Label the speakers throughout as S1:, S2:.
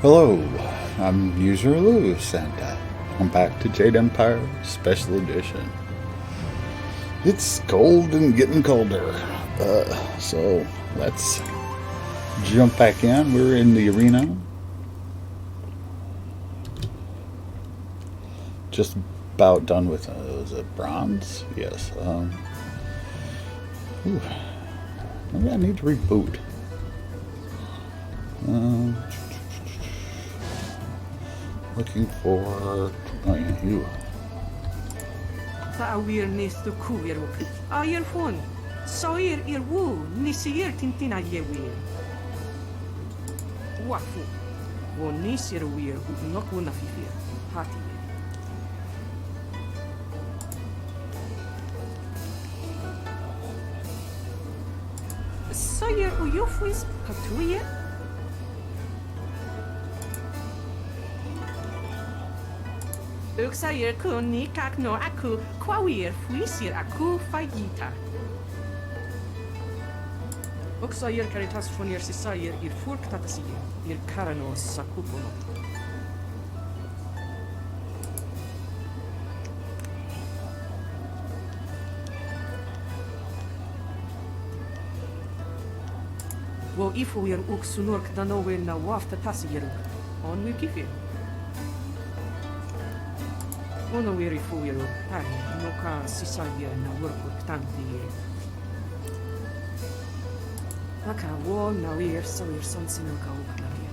S1: Hello, I'm User Lewis, and I'm back to Jade Empire Special Edition. It's cold and getting colder, so let's jump back in. We're in the arena. Just about done with, was it bronze? Yes. Maybe I need to reboot. Looking for... oh yeah, you.
S2: Ta'awir nestu kuviruk. Ayer fon. Soir irwu nisir tintina yewir. Wafu. Wo nisir wir noku nafifir. Hati. Soir uyufwis patruye. Uksair kun ni kakno aku kwawir fuisir aku fagita. Uksair caritas fonir sisair ir furk tatasir ir karano sakupono. Wo ifuir uksunurk danowe na wafta tasiruk. On wikifir. Ono wiri fuiro, tai, no ka sisavia na worko tanti. Naka wo na wir sawir sonsino ka uknavia.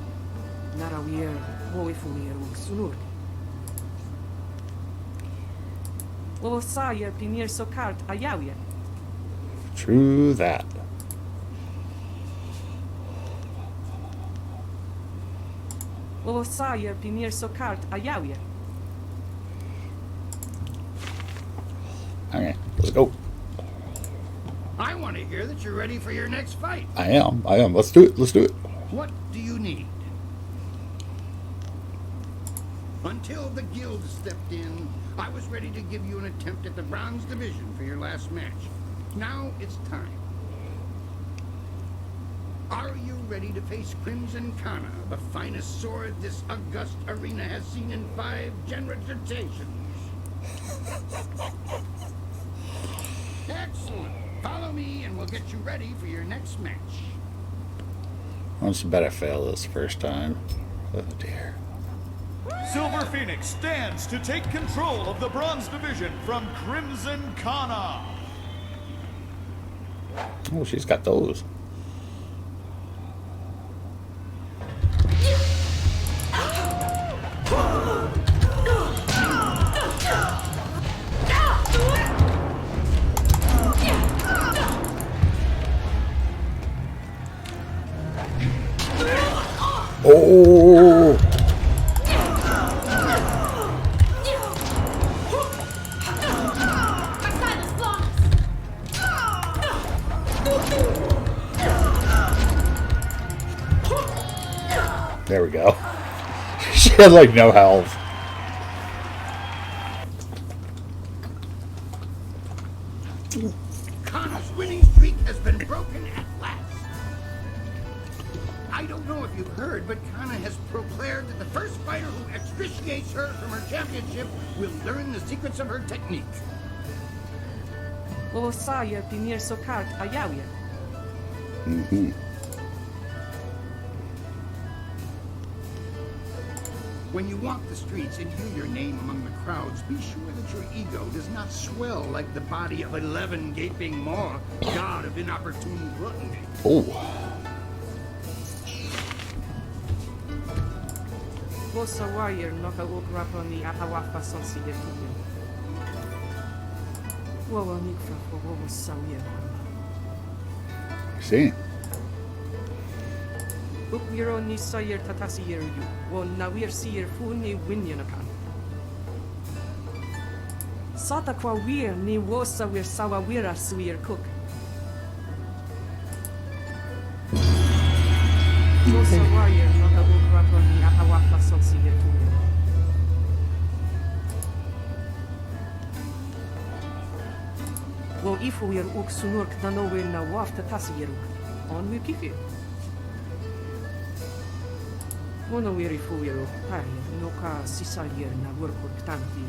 S2: Nara wir wo ifuiro sunur. Wo saya pinir sokart ayawia.
S1: True that.
S2: Wo saya pinir sokart ayawia.
S1: Okay, let's go.
S3: I want to hear that you're ready for your next fight.
S1: I am. Let's do it.
S3: What do you need? Until the guild stepped in, I was ready to give you an attempt at the bronze division for your last match. Now it's time. Are you ready to face Crimson Kana, the finest sword this august arena has seen in 5 generations? Excellent. Follow me and we'll get you ready for your next match.
S1: Let's bet I fail this first time. Oh dear.
S4: Silver Phoenix stands to take control of the Bronze Division from Crimson Kana.
S1: Oh, she's got those. Oh! There we go. She had like no health.
S3: Kana's winning streak has been broken at last. I don't know if you've heard, but Kana has proclaimed that the first fighter who extriciates her from her championship will learn the secrets of her technique.
S2: Wo saya pinir sokart ayawia.
S3: When you walk the streets and hear your name among the crowds, be sure that your ego does not swell like the body of 11 gaping maw, god of inopportune gluttony.
S1: Oh.
S2: Wo sawir noka ukraponi apawafa sonsidir tukin. Wo nikfa wo sawir.
S1: See?
S2: Ukiro ni sayir tatasir yu. Wo nawir sir funi winyanakan. Sata kwa wir ni wo sawir sawawira suir cook. Wo sawir noka ukraponi apawafa sonsidir tukin. Wo ifuir uk sunurk danowe na wafta tasiruk. On wikifir. Ono wiri fuiro, pai, no ka sisalier na workur tanti.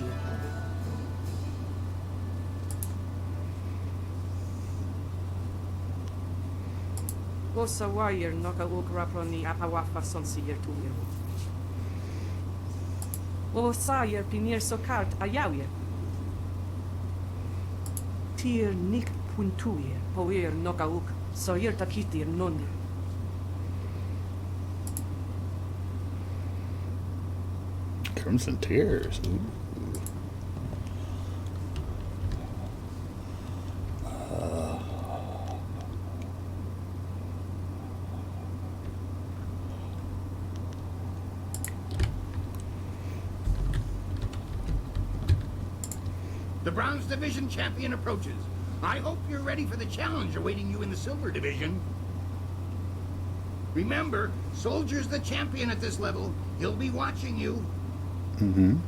S2: Osa wire no ka ukraproni apawafa sonsier tuiro. Osa yer pinir so kart ayawier. Tier nik puntuier, poir no ka uk, so yer takitir nondir.
S1: Crimson Tears. Ooh.
S3: The Bronze Division champion approaches. I hope you're ready for the challenge awaiting you in the Silver Division. Remember, Soldier's the champion at this level. He'll be watching you.
S1: Mm-hmm.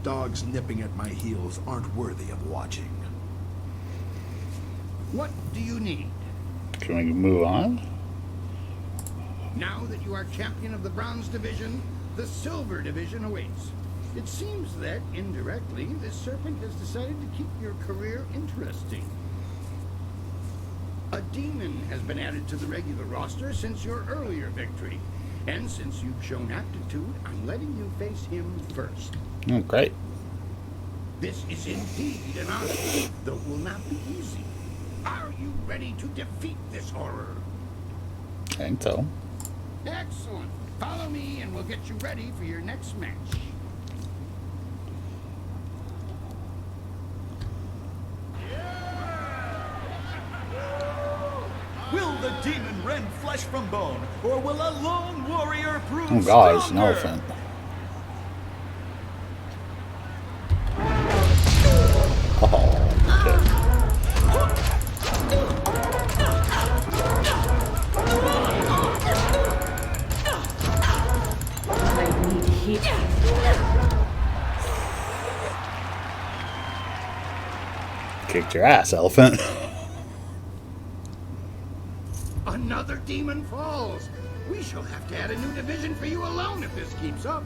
S5: Dogs nipping at my heels aren't worthy of watching.
S3: What do you need?
S1: Can we move on?
S3: Now that you are champion of the Bronze Division, the Silver Division awaits. It seems that, indirectly, this serpent has decided to keep your career interesting. A demon has been added to the regular roster since your earlier victory. And since you've shown aptitude, I'm letting you face him first.
S1: Oh, great.
S3: This is indeed an honor, though it will not be easy. Are you ready to defeat this horror?
S1: I think so.
S3: Excellent. Follow me and we'll get you ready for your next match.
S4: Will the demon rend flesh from bone, or will a lone warrior prove
S1: Oh god, it's an
S4: stronger?
S1: elephant.
S2: I need heat.
S1: Kicked your ass, elephant.
S3: Another demon falls. We shall have to add a new division for you alone if this keeps up.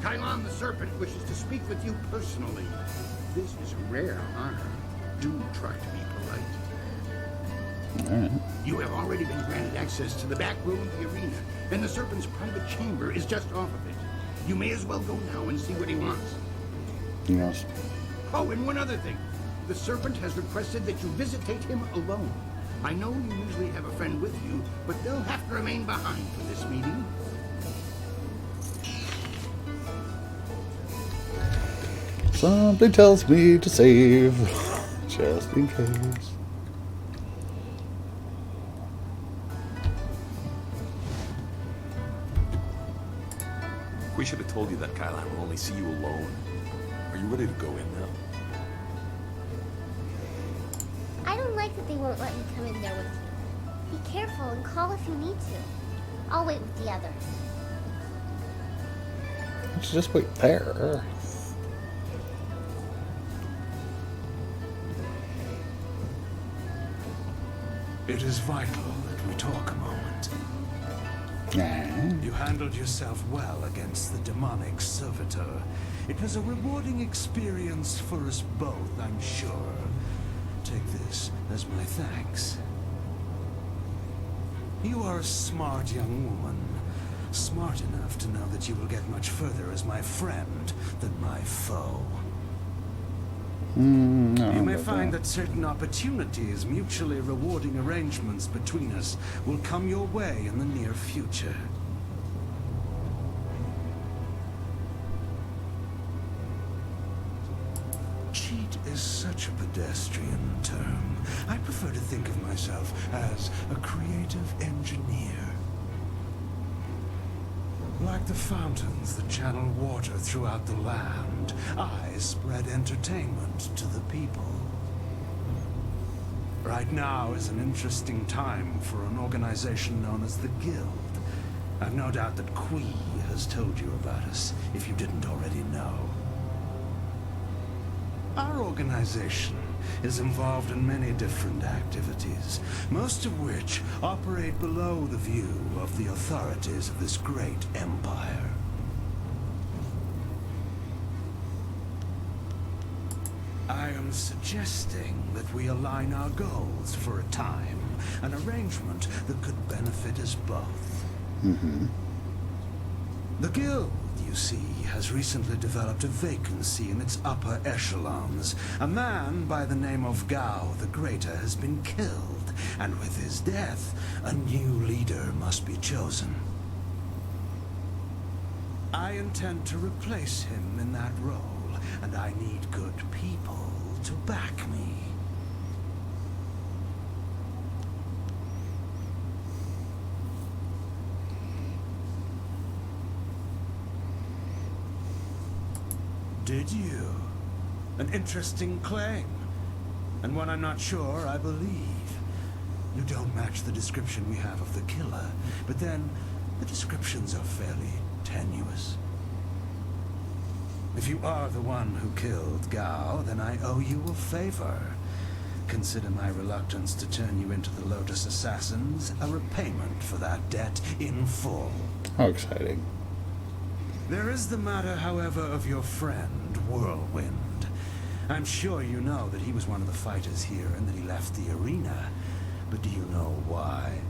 S3: Kylon the Serpent wishes to speak with you personally. This is a rare honor. Do try to be polite.
S1: Alright.
S3: You have already been granted access to the back room of the arena, and the Serpent's private chamber is just off of it. You may as well go now and see what he wants.
S1: Yes.
S3: Oh, and one other thing. The Serpent has requested that you visitate him alone. I know you usually have a friend with you, but they'll have to remain behind for this meeting.
S1: Something tells me to save. Just in case.
S5: We should have told you that Kylon will only see you alone. Are you ready to go in now?
S6: I don't like that they won't let me come in there with you. Be careful and call if you need to. I'll wait with the others.
S1: Let's just wait there.
S7: It is vital that we talk a moment.
S1: Nah.
S7: You handled yourself well against the demonic servitor. It was a rewarding experience for us both, I'm sure. Take this as my thanks. You are a smart young woman. Smart enough to know that you will get much further as my friend than my foe.
S1: No,
S7: You may
S1: but,
S7: find that certain opportunities, mutually rewarding arrangements between us, will come your way in the near future. Cheat is such a pedestrian term. I prefer to think of myself as a creative engineer. Like the fountains that channel water throughout the land, I spread entertainment to the people. Right now is an interesting time for an organization known as the Guild. I've no doubt that Qui has. has told you about us, if you didn't already know. Our organization is involved in many different activities, most of which operate below the view of the authorities of this great empire. I am suggesting that we align our goals for a time, an arrangement that could benefit us both. The guild, you see, has recently developed a vacancy in its upper echelons. A man by the name of Gao the Greater has been killed, and with his death, a new leader must be chosen. I intend to replace him in that role, and I need good people to back me. Did you? An interesting claim. And one I'm not sure I believe. You don't match the description we have of the killer, but then the descriptions are fairly tenuous. If you are the one who killed Gao, then I owe you a favor. Consider my reluctance to turn you into the Lotus Assassins a repayment for that debt in full.
S1: How exciting.
S7: There is the matter, however, of your friend, Whirlwind. I'm sure you know that he was one of the fighters here and that he left the arena. But do you know why?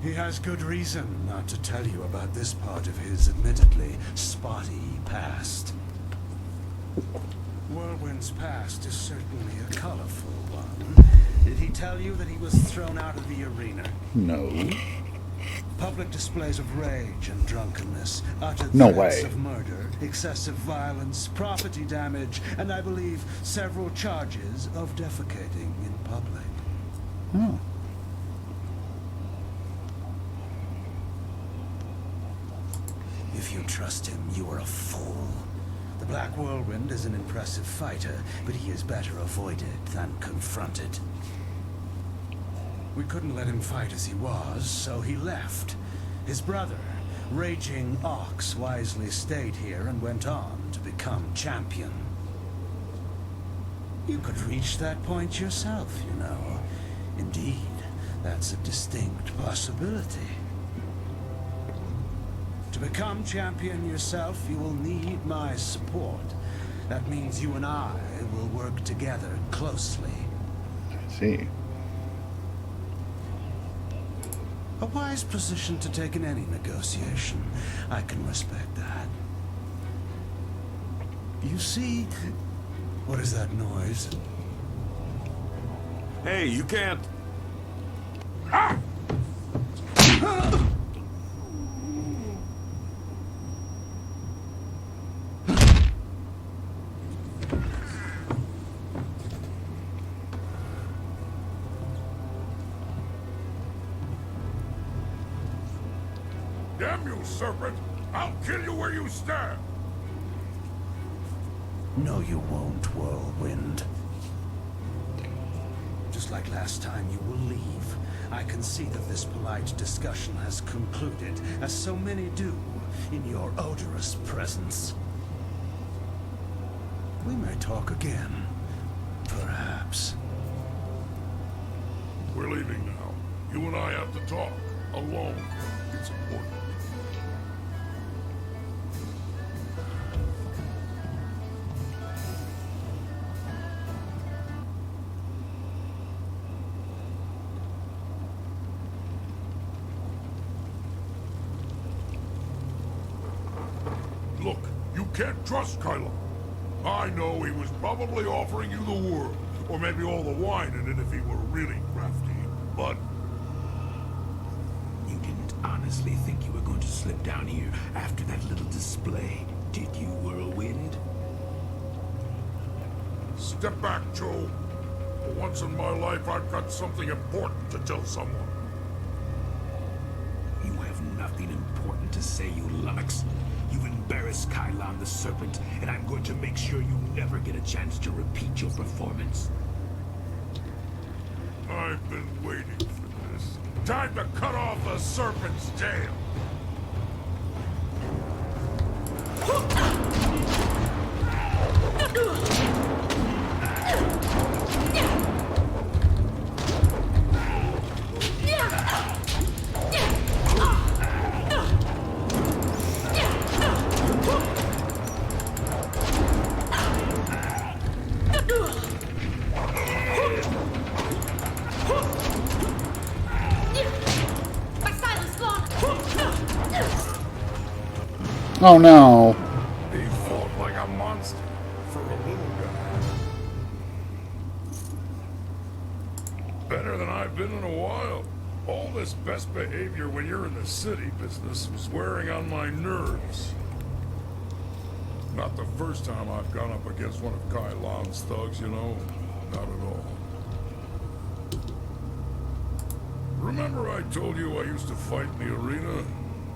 S7: He has good reason not to tell you about this part of his admittedly spotty past. Whirlwind's past is certainly a colorful one. Did he tell you that he was thrown out of the arena?
S1: No.
S7: Public displays of rage and drunkenness, utter
S1: No
S7: threats
S1: way.
S7: of murder, excessive violence, property damage, and I believe several charges of defecating in public.
S1: Oh.
S7: If you trust him, you are a fool. The Black Whirlwind is an impressive fighter, but he is better avoided than confronted. We couldn't let him fight as he was, so he left. His brother, Raging Ox, wisely stayed here and went on to become champion. You could reach that point yourself, you know. Indeed, that's a distinct possibility. To become champion yourself, you will need my support. That means you and I will work together closely.
S1: I see.
S7: A wise position to take in any negotiation. I can respect that. You see... What is that noise?
S5: Hey, you can't...
S8: Damn you, serpent! I'll kill you where you stand!
S7: No, you won't, Whirlwind. Just like last time, you will leave. I can see that this polite discussion has concluded, as so many do, in your odorous presence. We may talk again. Perhaps.
S8: We're leaving now. You and I have to talk. Alone. It's important. Look, you can't trust Kylo. I know he was probably offering you the world, or maybe all the wine in it if he were really crafty, but...
S9: You didn't honestly think you were going to slip down here after that little display, did you, Whirlwind?
S8: Step back, Joe. For once in my life, I've got something important to tell someone.
S9: You have nothing important to say, you lummox. You've embarrassed Kylon the Serpent, and I'm going to make sure you never get a chance to repeat your performance.
S8: I've been waiting for this. Time to cut off the serpent's tail.
S1: Oh no.
S8: He fought like a monster for a little guy. Better than I've been in a while. All this best behavior when you're in the city business was wearing on my nerves. Not the first time I've gone up against one of Kai Lan's thugs, you know. Not at all. Remember I told you I used to fight in the arena?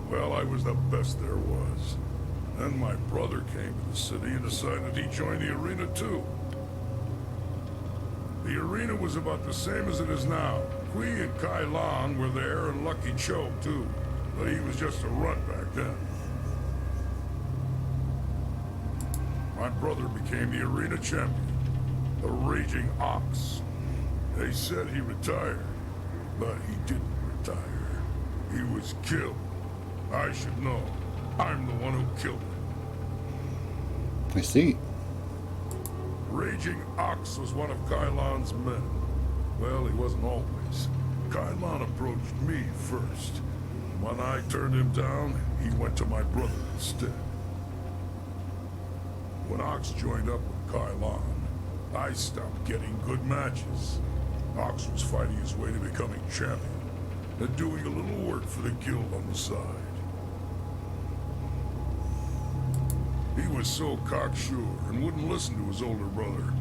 S8: Well, I was the best there was. Then my brother came to the city and decided he'd join the arena too. The arena was about the same as it is now. Kui and Kai Lan were there, and Lucky Cho too. But he was just a runt back then. My brother became the arena champion, the Raging Ox. They said he retired, but he didn't retire. He was killed. I should know. I'm the one who killed him.
S1: I see.
S8: Raging Ox was one of Kai Lan's men. Well, he wasn't always. Kai Lan approached me first. When I turned him down, he went to my brother instead. When Ox joined up with Kai Lan, I stopped getting good matches. Ox was fighting his way to becoming champion and doing a little work for the guild on the side. He was so cocksure and wouldn't listen to his older brother.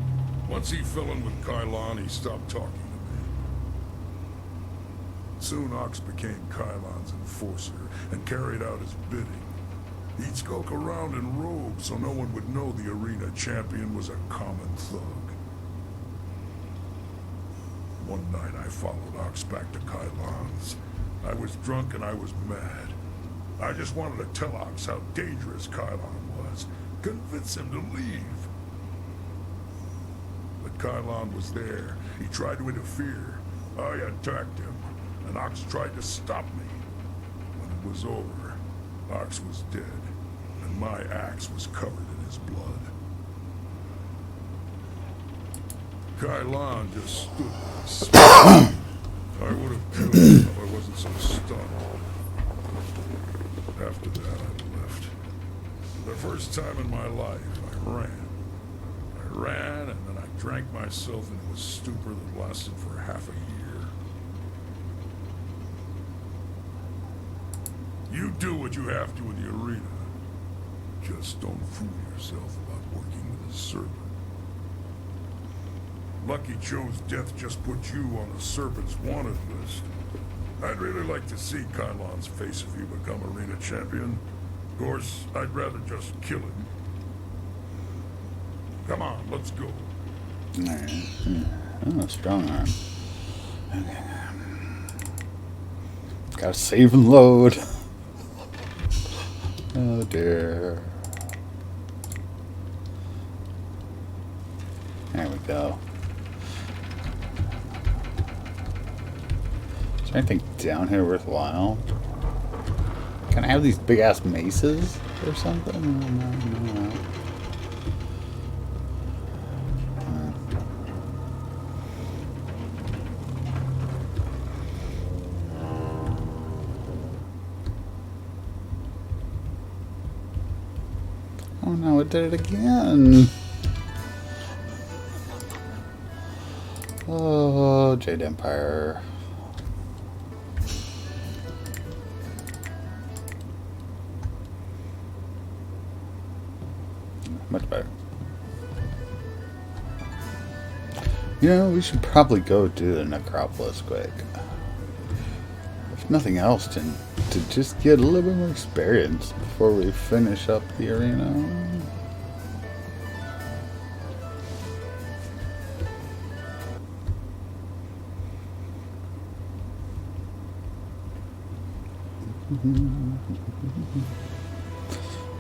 S8: Once he fell in with Kai Lan, he stopped talking to me. Soon Ox became Kai Lan's enforcer and carried out his bidding. He'd skulk around in robes so no one would know the arena champion was a common thug. One night I followed Ox back to Kai Lan's. I was drunk and I was mad. I just wanted to tell Ox how dangerous Kai Lan was. Convince him to leave. But Kai Lan was there. He tried to interfere. I attacked him, and Ox tried to stop me. When it was over, Ox was dead, and my axe was covered in his blood. Kai Lan just stood there, smiling. I would have killed him if I wasn't so stunned. After that, I left. For the first time in my life, I ran. I ran, and then I drank myself into a stupor that lasted for half a year. You do what you have to in the arena. Just don't fool yourself about working with a serpent. Lucky Cho's death just put you on the Serpent's wanted list. I'd really like to see Kai Lan's face if you become arena champion. Of course, I'd rather just kill him. Come on, let's go.
S1: Alright. Oh, strong arm. Okay. Gotta save and load. Oh dear. There we go. Is there anything down here worthwhile? Can I have these big ass maces or something? No. Oh no, it did it again. Oh, Jade Empire. Much better. You know, we should probably go do the Necropolis quick. If nothing else, to just get a little bit more experience before we finish up the arena.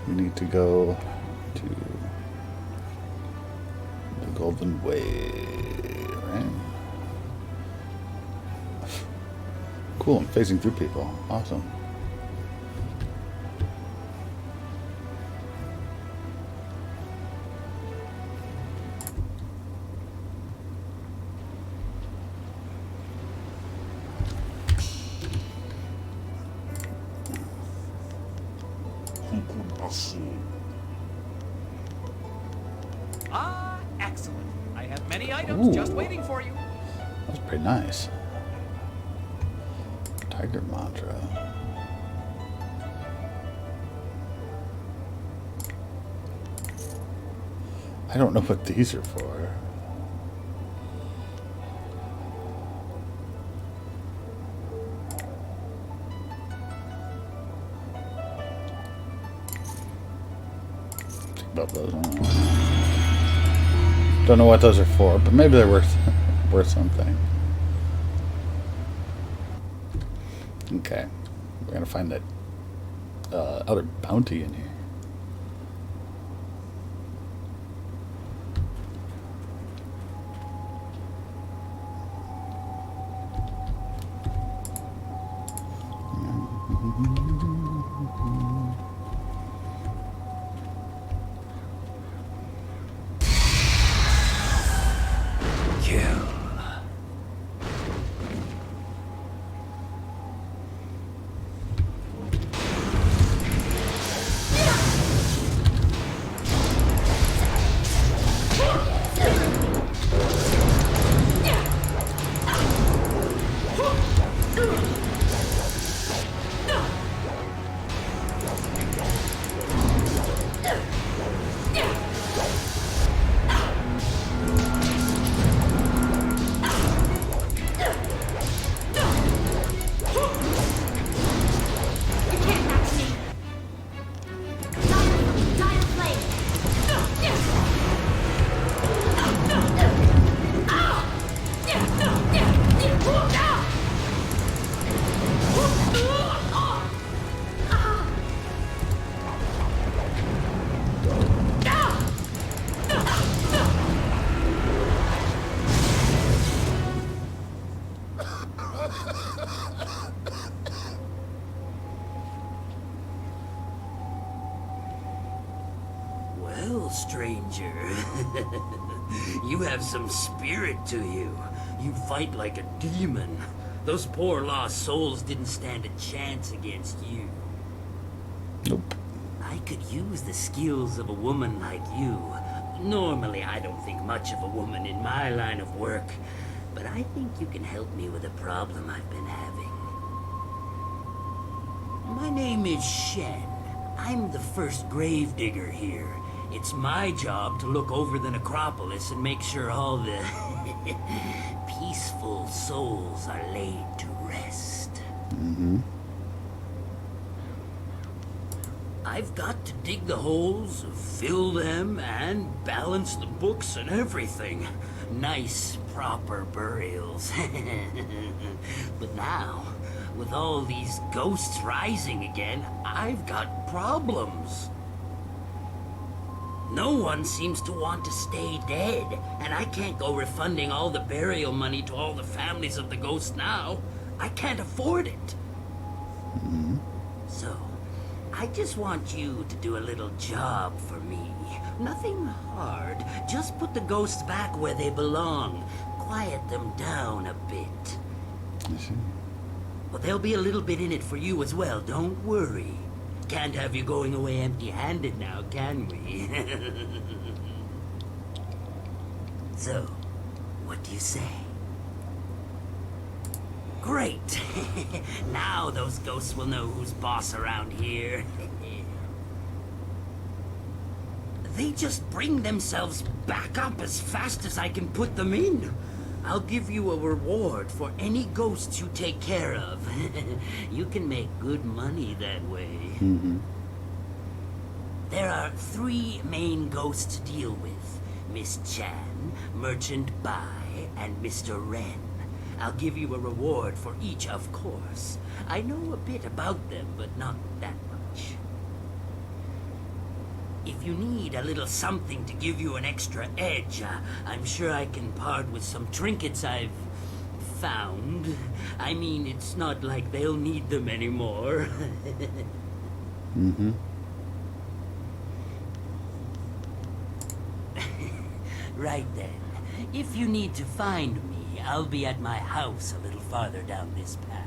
S1: we need to go to the Golden Way, right? Cool, I'm phasing through people. Awesome.
S10: Ah, excellent. I have many items just waiting for you.
S1: That's pretty nice. Tiger mantra. I don't know what these are for. Think about those. Don't know what those are for, but maybe they're worth something. Okay, we're gonna find that other bounty in here.
S11: Well, stranger, you have some spirit to you. You fight like a demon. Those poor lost souls didn't stand a chance against you.
S1: Nope.
S11: I could use the skills of a woman like you. Normally, I don't think much of a woman in my line of work, but I think you can help me with a problem I've been having. My name is Shen. I'm the first gravedigger here. It's my job to look over the Necropolis and make sure all the peaceful souls are laid to rest.
S1: Mm-hmm.
S11: I've got to dig the holes, fill them, and balance the books and everything. Nice, proper burials. But now, with all these ghosts rising again, I've got problems. No one seems to want to stay dead, and I can't go refunding all the burial money to all the families of the ghosts now. I can't afford it.
S1: Mm-hmm.
S11: So, I just want you to do a little job for me. Nothing hard. Just put the ghosts back where they belong. Quiet them down a bit.
S1: I see.
S11: But there'll be a little bit in it for you as well, don't worry. Can't have you going away empty-handed now, can we? So, what do you say? Great! Now those ghosts will know who's boss around here. They just bring themselves back up as fast as I can put them in. I'll give you a reward for any ghosts you take care of. You can make good money that way.
S1: Mm-hmm.
S11: There are 3 main ghosts to deal with. Miss Chan, Merchant Bai, and Mr. Ren. I'll give you a reward for each, of course. I know a bit about them, but not that much. If you need a little something to give you an extra edge, I'm sure I can part with some trinkets I've found. I mean, it's not like they'll need them anymore.
S1: Mm-hmm.
S11: Right then. If you need to find me, I'll be at my house a little farther down this path.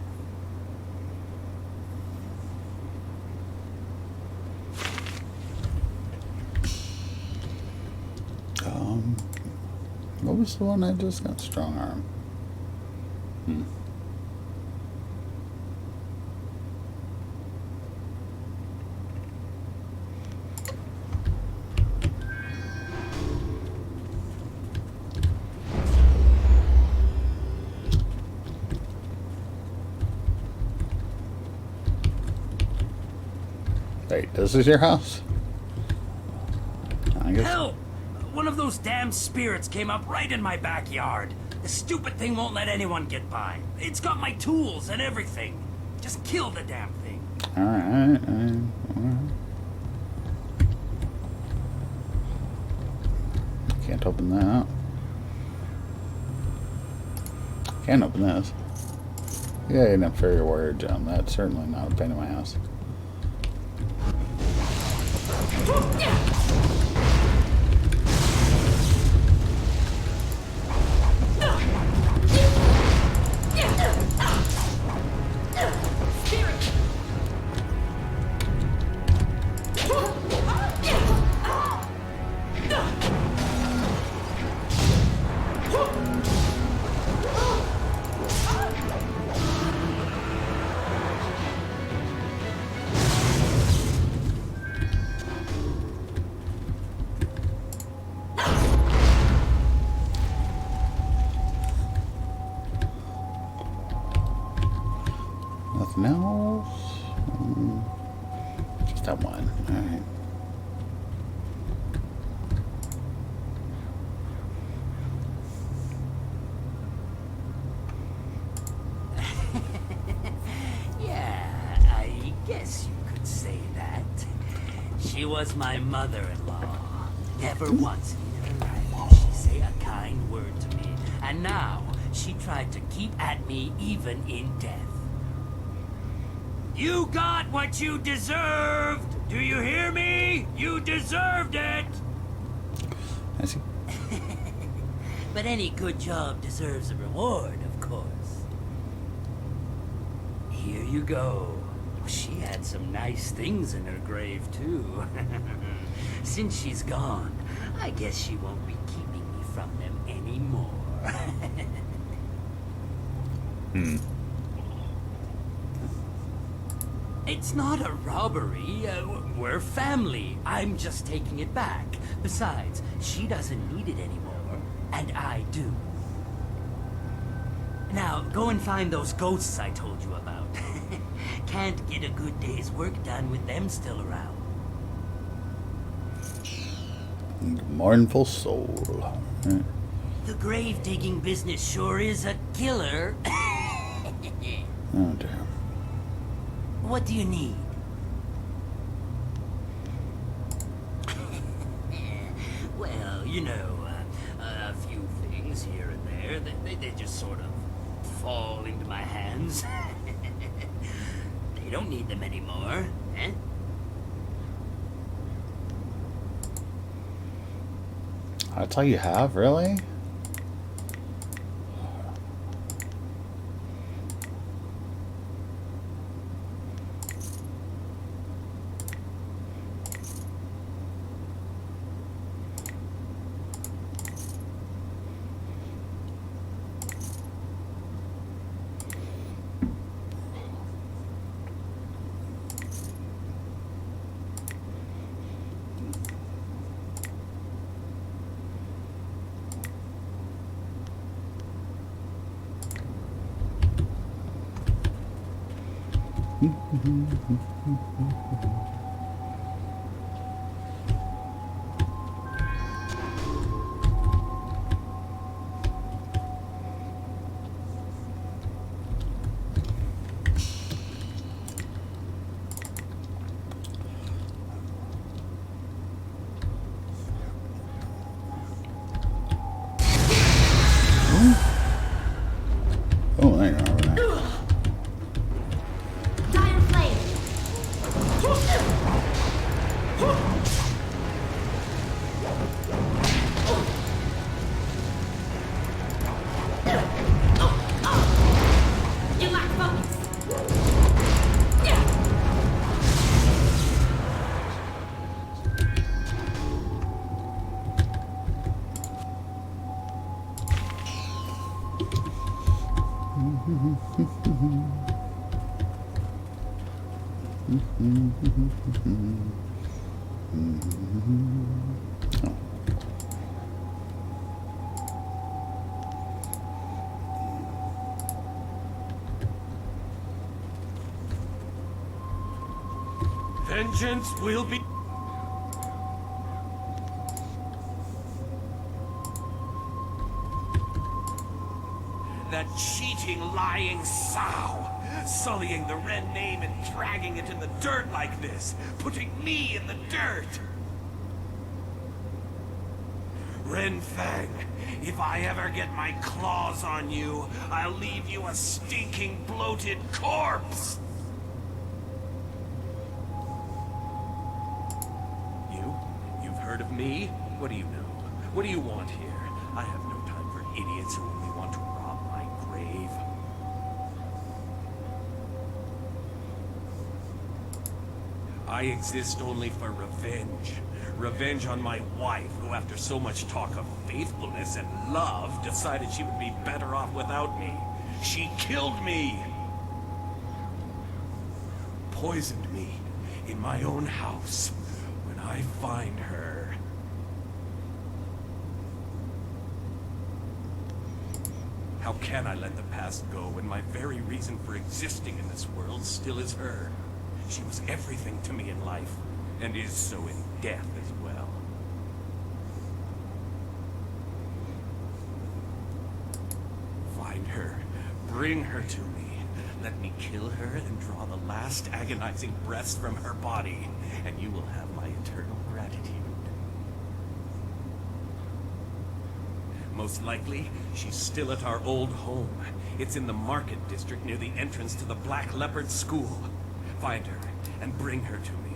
S1: What was the one I just got? Strong arm. Wait, this is your house? I guess.
S11: Help! One of those damn spirits came up right in my backyard. The stupid thing won't let anyone get by. It's got my tools and everything. Just kill the damn thing.
S1: Alright. Can't open that. Can't open this. Yeah, an inferior warrior gem. That's certainly not a pain in my ass. Nothing else? Just that one. Alright.
S11: Yeah, I guess you could say that. She was my mother-in-law. Never once in her life did she say a kind word to me. And now, she tried to keep at me even in death. You got what you deserved! Do you hear me? You deserved it!
S1: I see.
S11: But any good job deserves a reward, of course. Here you go. She had some nice things in her grave, too. Since she's gone, I guess she won't be keeping me from them anymore. It's not a robbery. We're family. I'm just taking it back. Besides, she doesn't need it anymore, and I do. Now, go and find those ghosts I told you about. Can't get a good day's work done with them still around.
S1: Mournful soul.
S11: The grave digging business sure is a killer.
S1: Oh, dear.
S11: What do you need? Well, you know, a few things here and there. They just sort of fall into my hands. They don't need them anymore, eh?
S1: That's all you have, really?
S9: Vengeance will be... That cheating, lying sow, sullying the Ren name and dragging it in the dirt like this, putting me in the dirt. Ren Fang, if I ever get my claws on you, I'll leave you a stinking, bloated corpse. You've heard of me? What do you know? What do you want here? I have no time for idiots who only want to rob my grave. I exist only for revenge. Revenge on my wife, who after so much talk of faithfulness and love, decided she would be better off without me. She killed me! Poisoned me in my own house. When I find her... How can I let the past go when my very reason for existing in this world still is her? She was everything to me in life, and is so in death as well. Find her, bring her to me. Let me kill her and draw the last agonizing breaths from her body, and you will have my eternal gratitude. Most likely, she's still at our old home. It's in the market district near the entrance to the Black Leopard School. Find her and bring her to me.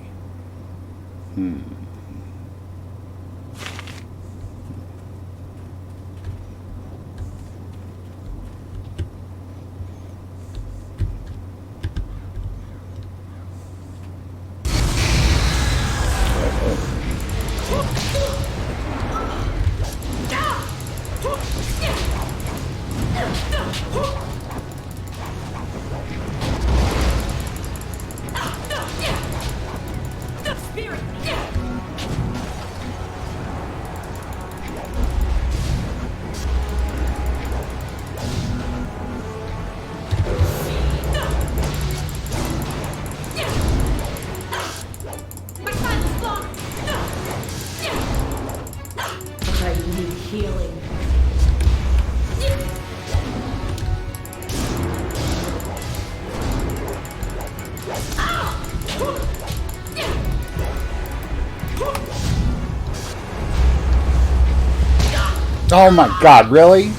S1: Oh my god, really?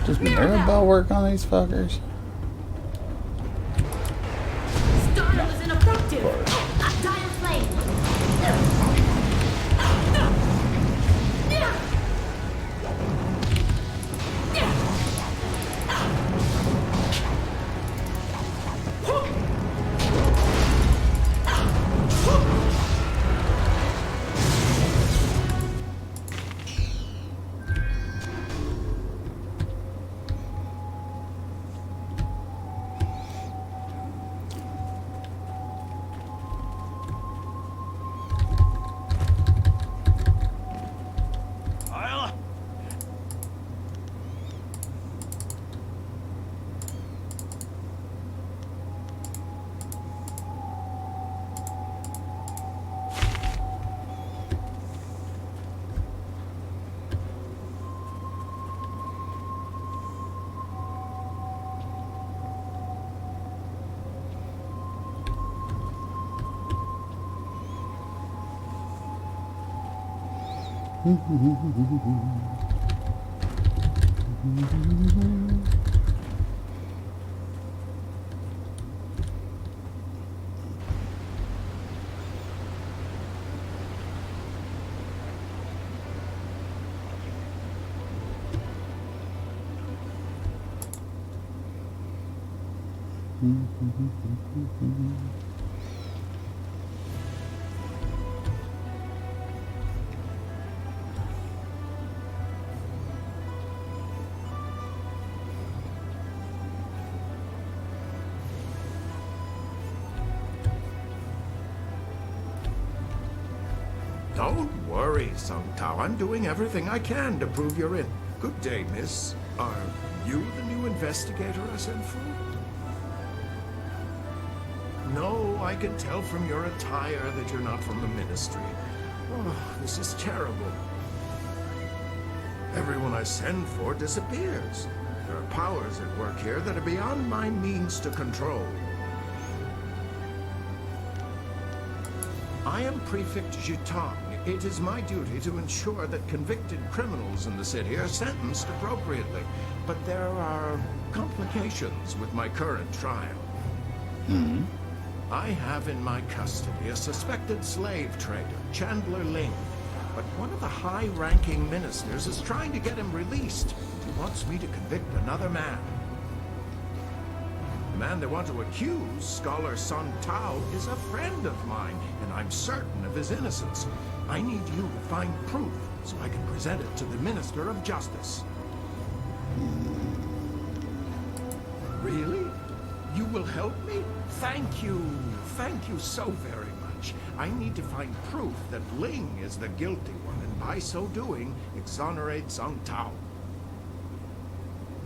S1: Does Mirabelle work on these fuckers?
S12: Starter was ineffective. Dire flame.
S3: Don't worry, Sung Tao. I'm doing everything I can to prove you're in. Good day, miss. Are you the new investigator I sent for? No, I can tell from your attire that you're not from the Ministry. Oh, this is terrible. Everyone I send for disappears. There are powers at work here that are beyond my means to control. I am Prefect Jitang. It is my duty to ensure that convicted criminals in the city are sentenced appropriately. But there are complications with my current trial. I have in my custody a suspected slave trader, Chandler Ling. But one of the high-ranking ministers is trying to get him released. He wants me to convict another man. The man they want to accuse, Scholar Sun Tao, is a friend of mine, and I'm certain of his innocence. I need you to find proof so I can present it to the Minister of Justice. Really? You will help me? Thank you. Thank you so very much. I need to find proof that Ling is the guilty one, and by so doing, exonerate Sung Tao.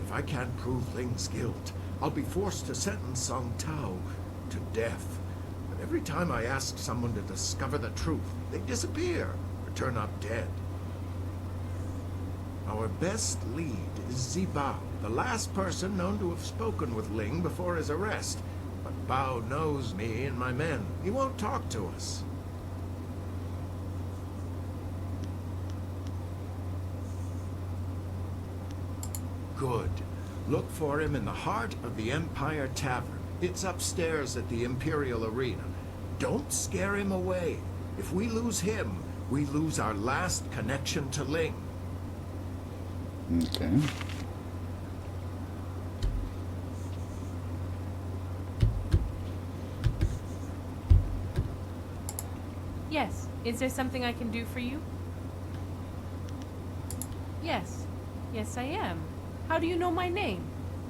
S3: If I can't prove Ling's guilt, I'll be forced to sentence Sung Tao to death. But every time I ask someone to discover the truth, they disappear or turn up dead. Our best lead is Zibao, the last person known to have spoken with Ling before his arrest. But Bao knows me and my men. He won't talk to us. Good. Look for him in the heart of the Empire Tavern. It's upstairs at the Imperial Arena. Don't scare him away. If we lose him, we lose our last connection to Ling.
S1: Okay.
S13: Yes. Is there something I can do for you? Yes. Yes, I am. How do you know my name?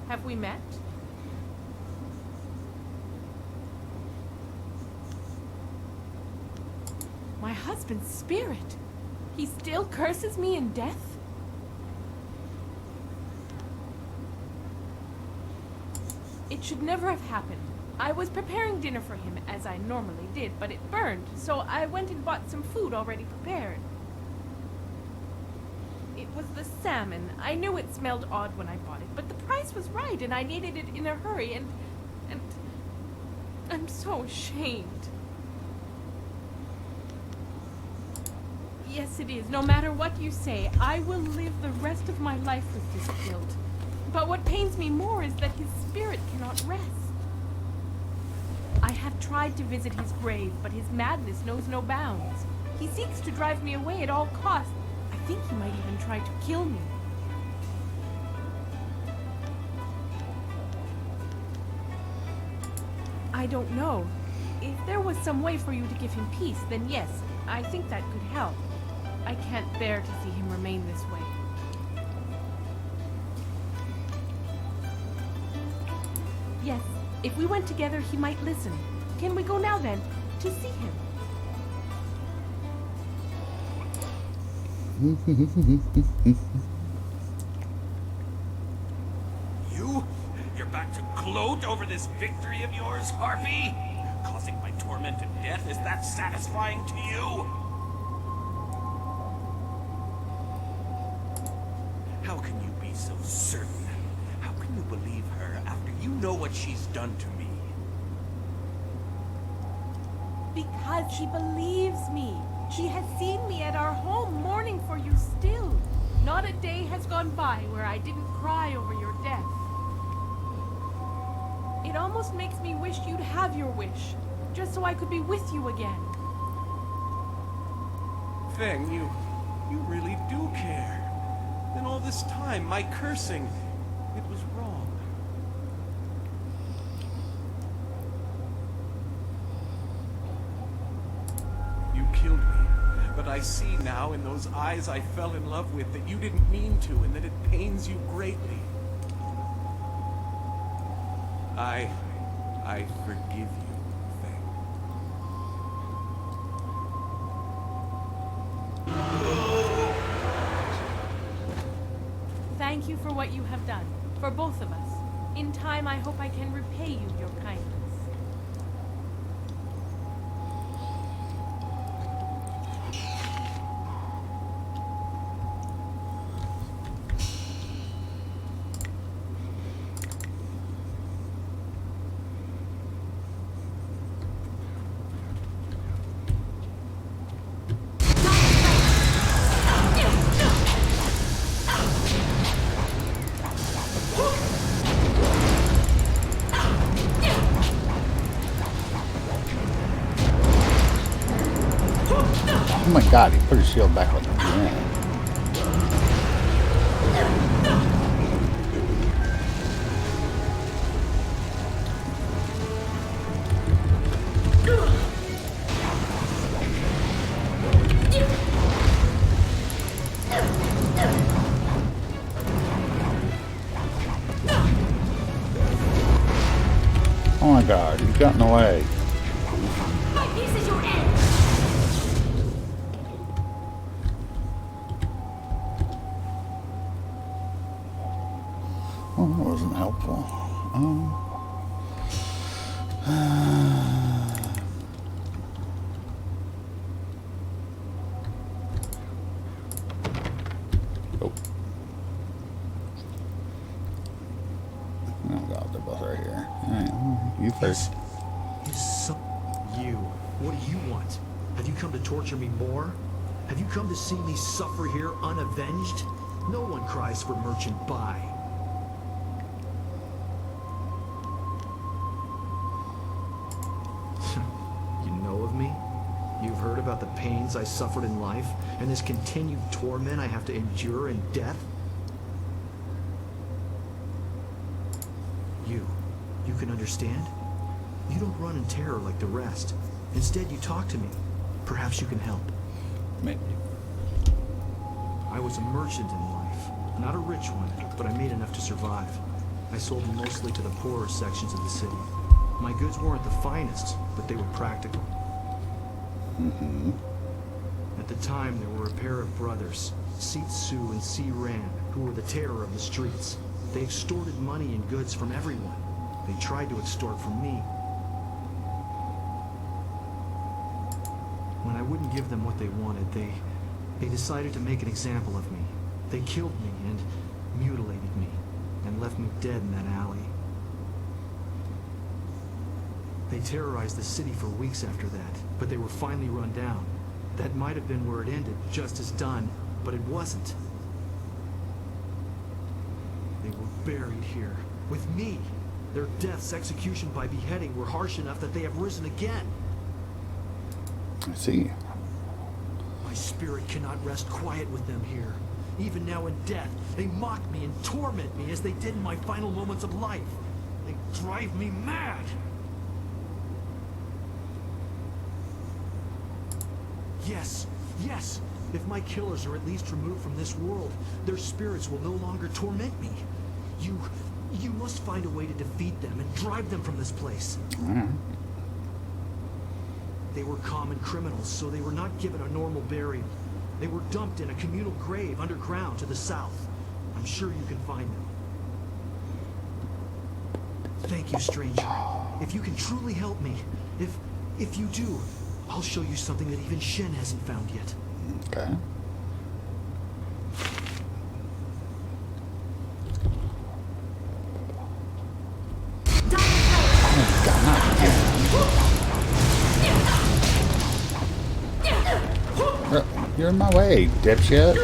S13: Have we met? My husband's spirit. He still curses me in death? It should never have happened. I was preparing dinner for him, as I normally did, but it burned, so I went and bought some food already prepared. It was the salmon. I knew it smelled odd when I bought it, but the price was right, and I needed it in a hurry, and I'm so ashamed. Yes, it is. No matter what you say, I will live the rest of my life with this guilt. But what pains me more is that his spirit cannot rest. I have tried to visit his grave, but his madness knows no bounds. He seeks to drive me away at all costs. I think he might even try to kill me. I don't know. If there was some way for you to give him peace, then yes, I think that could help. I can't bear to see him remain this way. Yes, if we went together, he might listen. Can we go now then, to see him?
S9: You're back to gloat over this victory of yours, Harpy? Causing my torment and death, is that satisfying to you? How can you be so certain? How can you believe her after you know what she's done to me?
S13: Because she believes me. She has seen me at our home mourning for you still. Not a day has gone by where I didn't cry over your death. It almost makes me wish you'd have your wish, just so I could be with you again.
S9: Feng, you really do care. Then all this time, my cursing, it was wrong. killed me. But I see now in those eyes I fell in love with that you didn't mean to and that it pains you greatly. I forgive you, Thing.
S13: Thank you for what you have done, for both of us. In time, I hope I can repay you your kindness.
S1: Oh my god, he put his shield back on the end. Oh my god, he's got in the way.
S12: My piece is your end.
S1: Oh, that wasn't helpful. Oh. Oh god, they're both right here. Alright, you first.
S14: You. What do you want? Have you come to torture me more? Have you come to see me suffer here unavenged? No one cries for merchant buy. You know of me? You've heard about the pains I suffered in life, and this continued torment I have to endure in death? You can understand? You don't run in terror like the rest. Instead, you talk to me. Perhaps you can help.
S1: Maybe.
S14: I was a merchant in life. Not a rich one, but I made enough to survive. I sold mostly to the poorer sections of the city. My goods weren't the finest, but they were practical.
S1: Mm-hmm.
S14: At the time, there were a pair of brothers, Seat Su and Si Ran, who were the terror of the streets. They extorted money and goods from everyone. They tried to extort from me. When I wouldn't give them what they wanted, they decided to make an example of me. They killed me and mutilated me, and left me dead in that alley. They terrorized the city for weeks after that, but they were finally run down. That might have been where it ended, justice done, but it wasn't. They were buried here, with me. Their deaths, execution by beheading, were harsh enough that they have risen again.
S1: I see.
S14: My spirit cannot rest quiet with them here. Even now in death, they mock me and torment me as they did in my final moments of life. They drive me mad. Yes, yes. If my killers are at least removed from this world, their spirits will no longer torment me. You must find a way to defeat them and drive them from this place. They were common criminals, so they were not given a normal burial. They were dumped in a communal grave underground to the south. I'm sure you can find them. Thank you, stranger. If you can truly help me, if you do, I'll show you something that even Shen hasn't found yet.
S1: Okay. You're in my way, dipshit.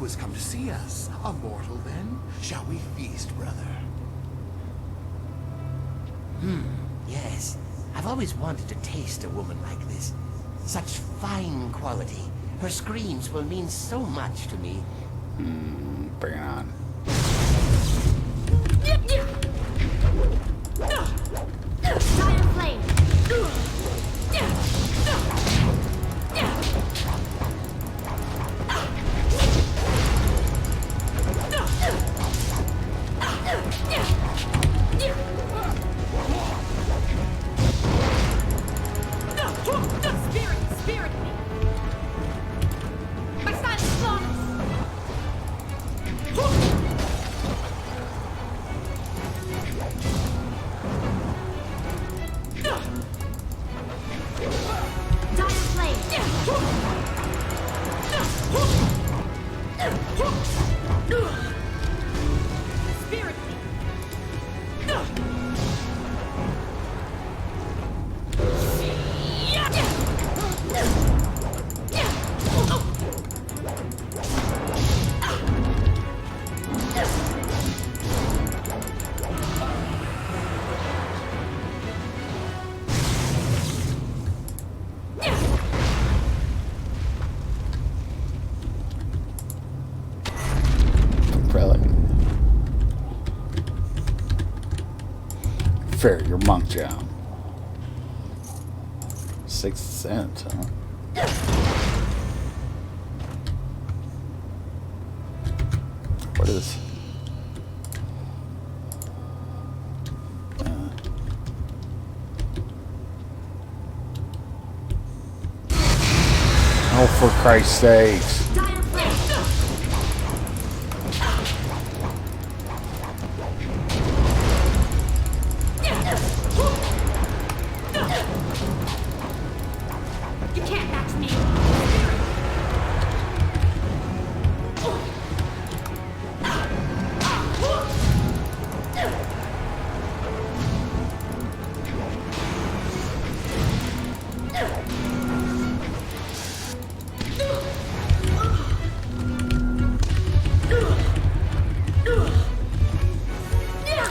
S15: who has come to see us. A mortal, then? Shall we feast, brother?
S11: Yes. I've always wanted to taste a woman like this. Such fine quality. Her screams will mean so much to me.
S1: Bring it on.
S12: Dire flame. Spirit me. My son is flawless. Dire flame. Spirit me.
S1: Fair, your monk jam. 6 cents, huh? What is... Oh, for Christ's sakes.
S12: You can't match me.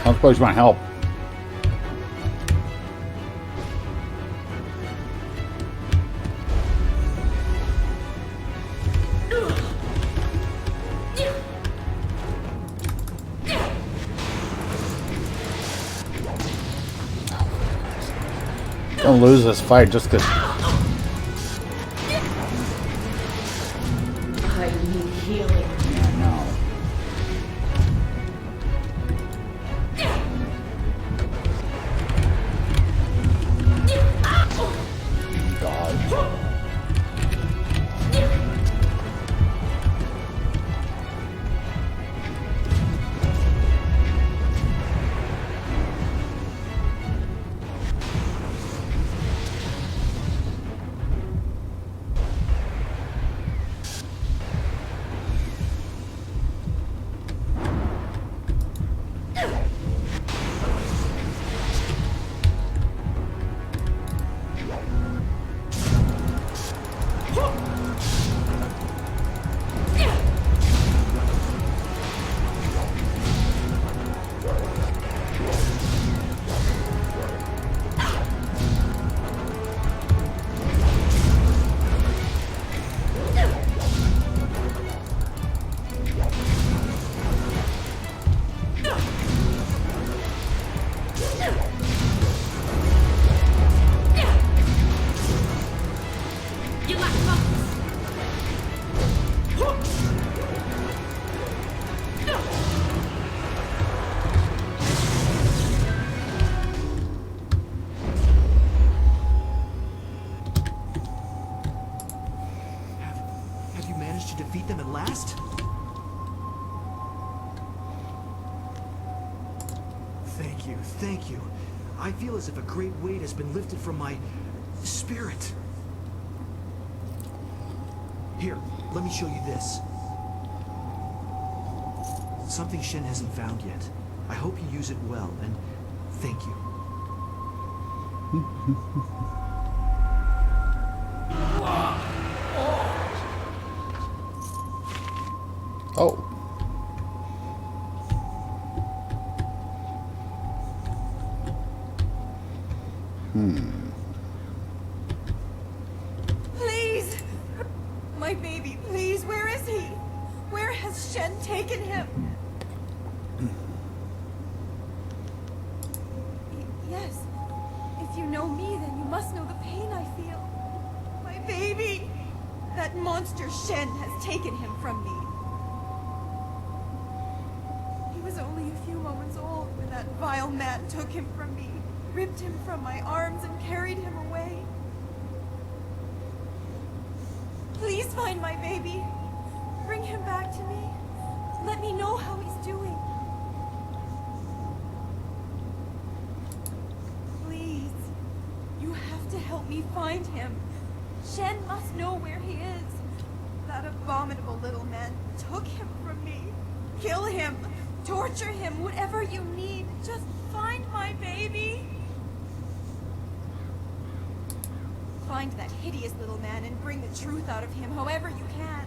S1: I suppose my help. Don't lose this fight just because.
S2: I need healing.
S1: I know. God.
S14: defeat them at last? Thank you, thank you. I feel as if a great weight has been lifted from my spirit. Here, let me show you this. Something Shen hasn't found yet. I hope you use it well, and thank you.
S1: Oh.
S13: Please! My baby, please, where is he? Where has Shen taken him? Yes. If you know me, then you must know the pain I feel. My baby! That monster Shen has taken him from me. He was only a few moments old when that vile man took him from me, ripped him from my arms, and carried him away. Please find my baby. Bring him back to me. Let me know how he's doing. Please. You have to help me find him. Shen must know where he is. That abominable little man took him from me. Kill him. Torture him. Whatever you need. Just find my baby. Find that hideous little man and bring the truth out of him however you can.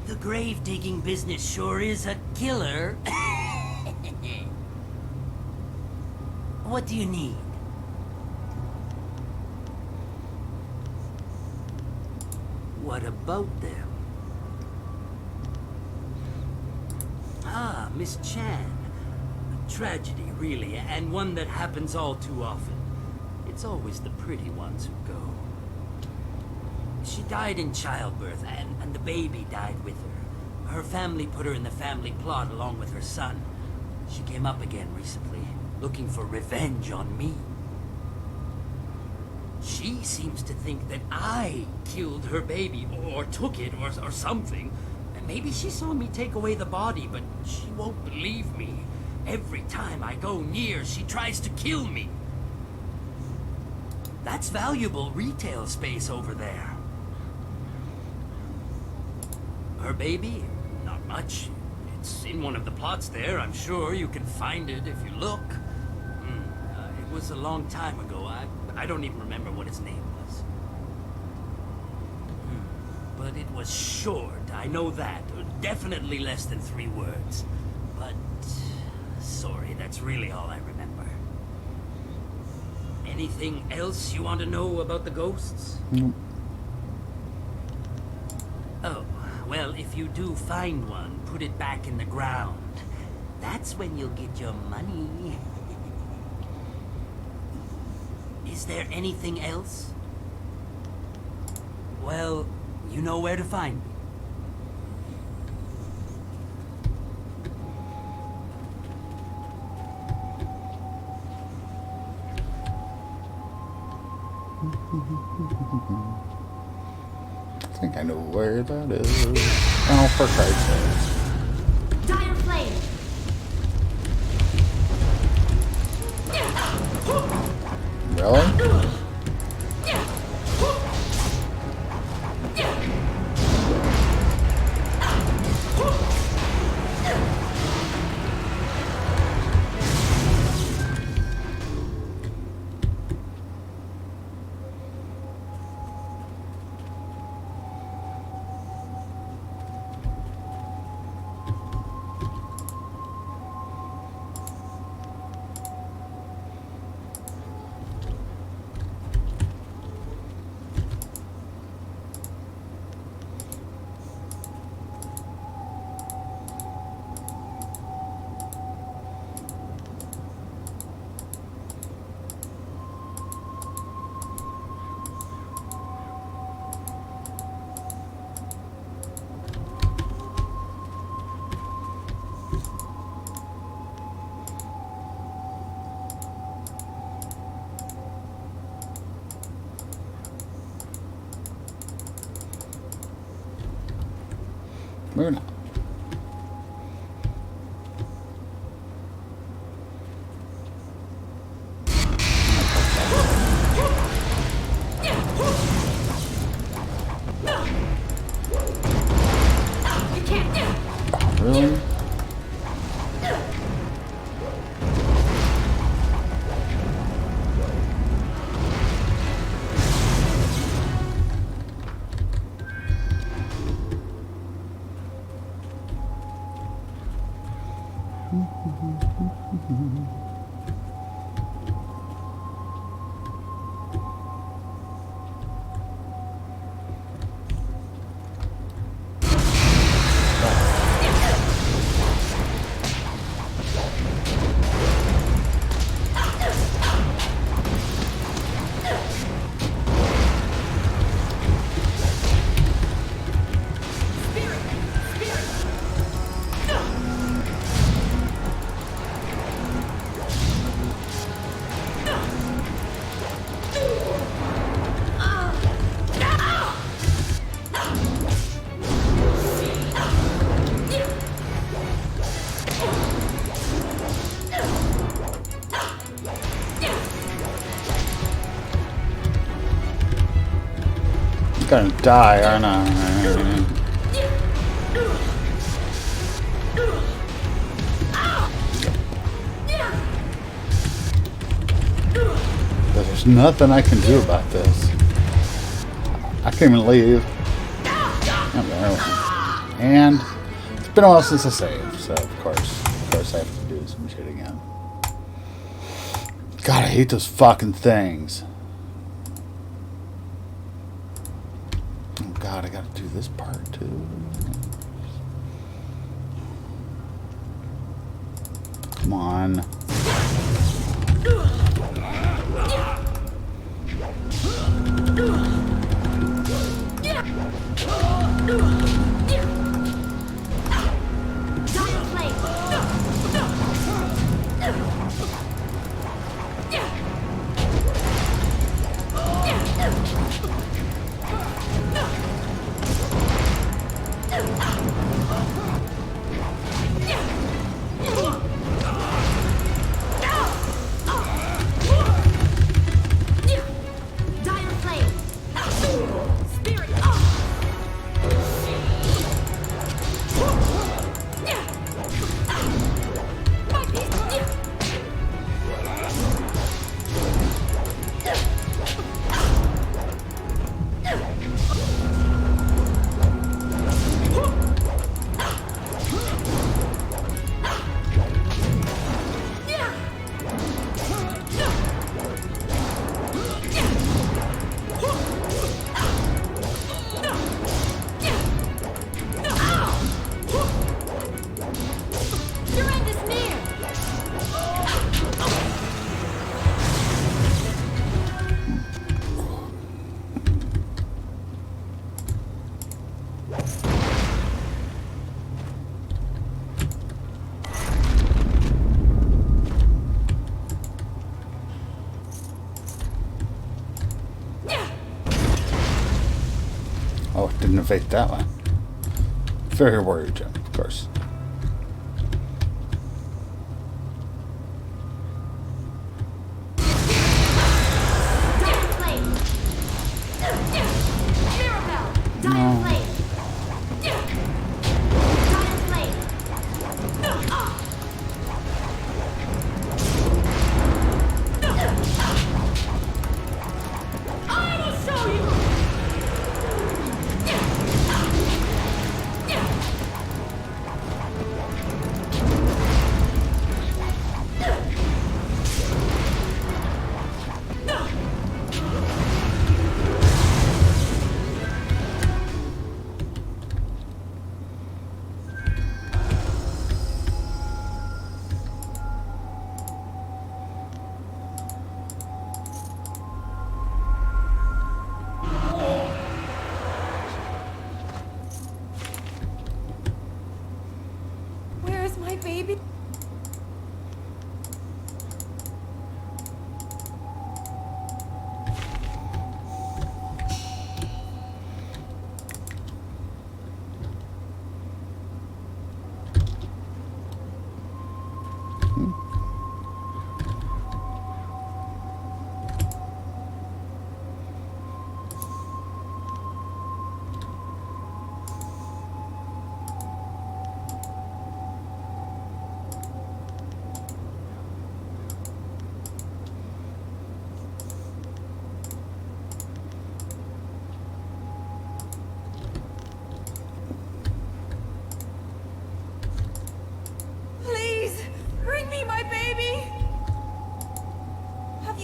S11: The grave digging business sure is a killer. What do you need? What about them? Ah, Miss Chan. A tragedy, really, and one that happens all too often. It's always the pretty ones who go. She died in childbirth, and the baby died with her. Her family put her in the family plot along with her son. She came up again recently, looking for revenge on me. She seems to think that I killed her baby, or took it, or something. And maybe she saw me take away the body, but she won't believe me. Every time I go near, she tries to kill me. That's valuable retail space over there. Her baby? Not much. It's in one of the plots there. I'm sure you can find it if you look. It was a long time ago. I don't even remember what its name was. But it was short, I know that. Definitely less than 3 words. But, sorry, that's really all I remember. Anything else you want to know about the ghosts?
S1: Nope.
S11: Oh, well, if you do find one, put it back in the ground. That's when you'll get your money. Is there anything else? Well, you know where to find me.
S1: I think I know where that is. Oh, for Christ's sake.
S12: Dire flame.
S1: Really? Moving on. Really? Gonna die, aren't I? There's nothing I can do about this. I can't even leave. And it's been a while since I saved, so of course I have to do some shit again. God, I hate those fucking things. God, I gotta do this part too. Come on. Oh, didn't evade that one. Very warrior gem, of course. No.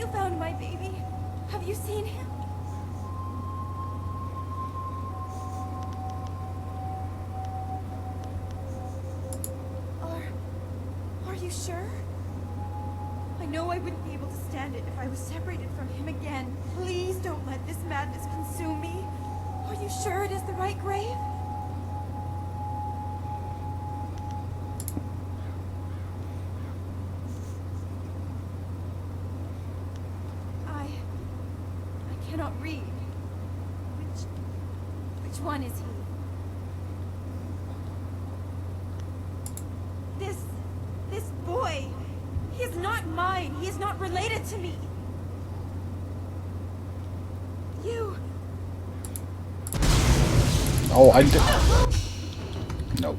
S13: you found my baby? Have you seen him? Are you sure? I know I wouldn't be able to stand it if I was separated from him again. Please don't let this madness consume me. Are you sure it is the right grave? I cannot read. Which one is he? This boy, he is not mine. He is not related to me. You.
S1: Oh, I did. Nope.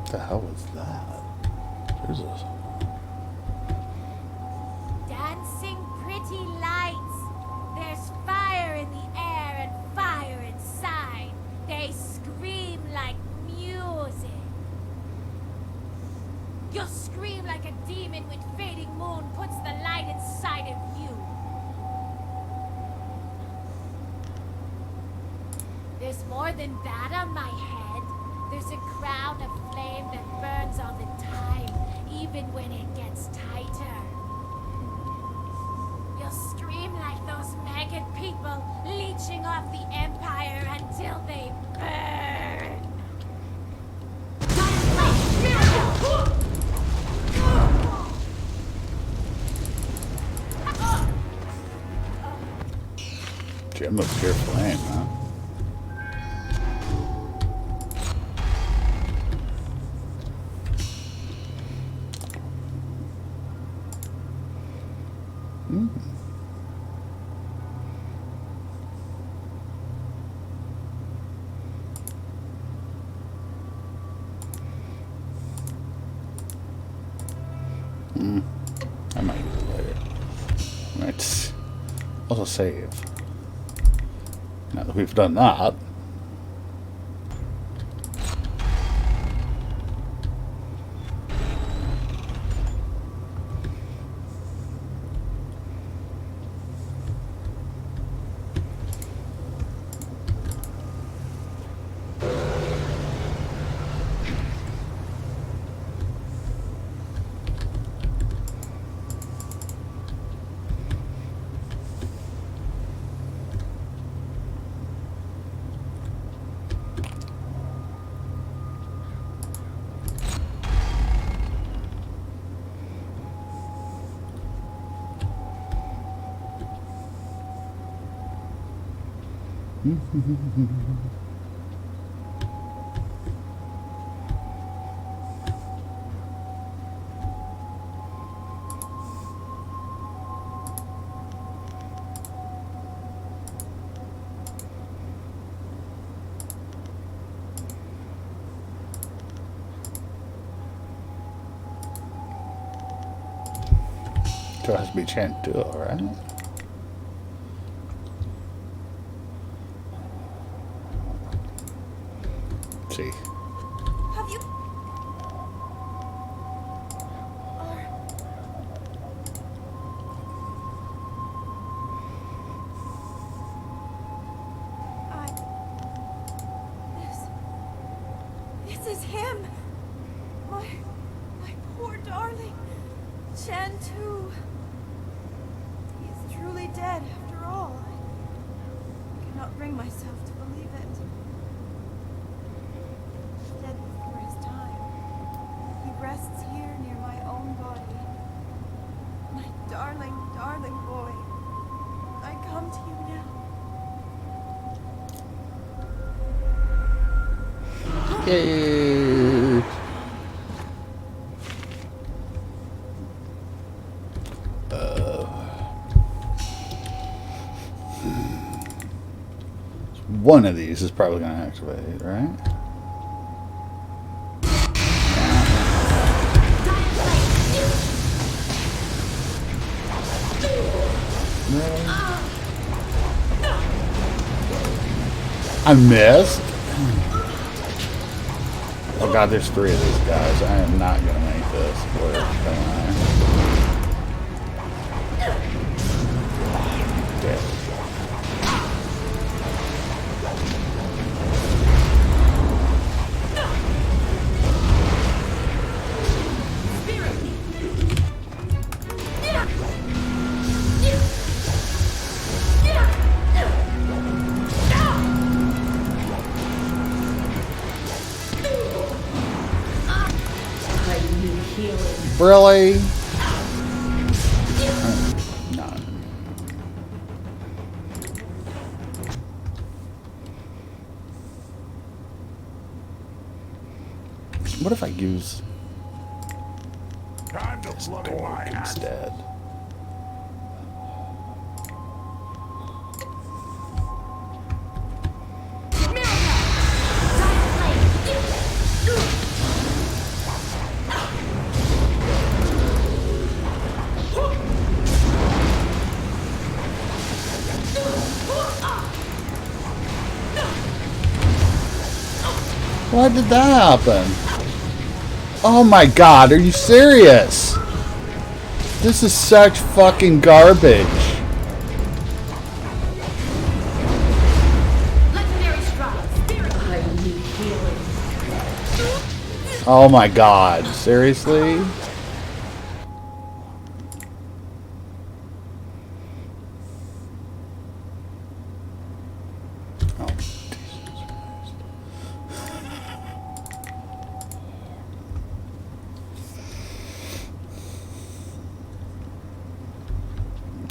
S1: What the hell is that? Who's this?
S12: Dancing pretty lights. There's fire in the air and fire inside. They scream like music. You'll scream like a demon when fading moon puts the light inside of you. There's more than that on my head. There's a crown of flame that burns all the time, even when it gets tighter. You'll scream like those maggot people leeching off the Empire until they burn.
S1: Gem of pure flame, huh? I might use it later. Let's also save. Now that we've done that. Still has to be Chantel, right? Let's see.
S13: Have you... This is him. My poor darling. Shen too. He's truly dead after all. I cannot bring myself to believe it. Dead before his time. He rests here near my own body. My darling, darling boy. I come to you now.
S1: Yay! One of these is probably going to activate, right? I missed. Oh god, there's 3 of these guys. I am not gonna make this work, am I? Dead. Really? No. What if I use this dork instead? Why did that happen? Oh my god, are you serious? This is such fucking garbage. Oh my god, seriously?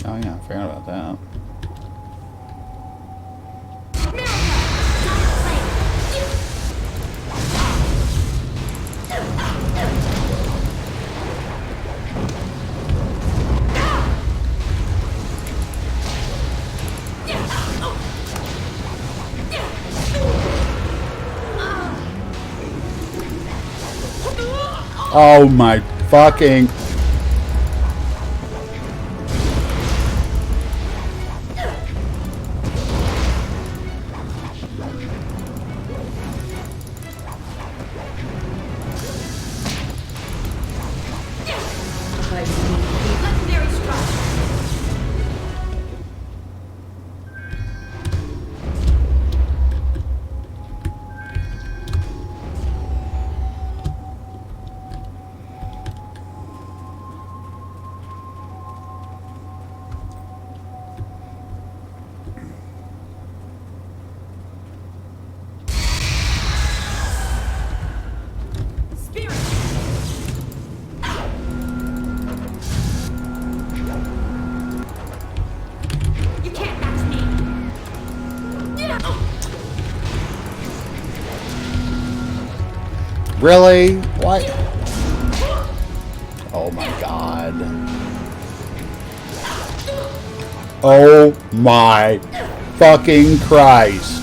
S1: Oh yeah, I forgot about that. Oh my fucking... Really? What? Oh my god. Oh my fucking Christ.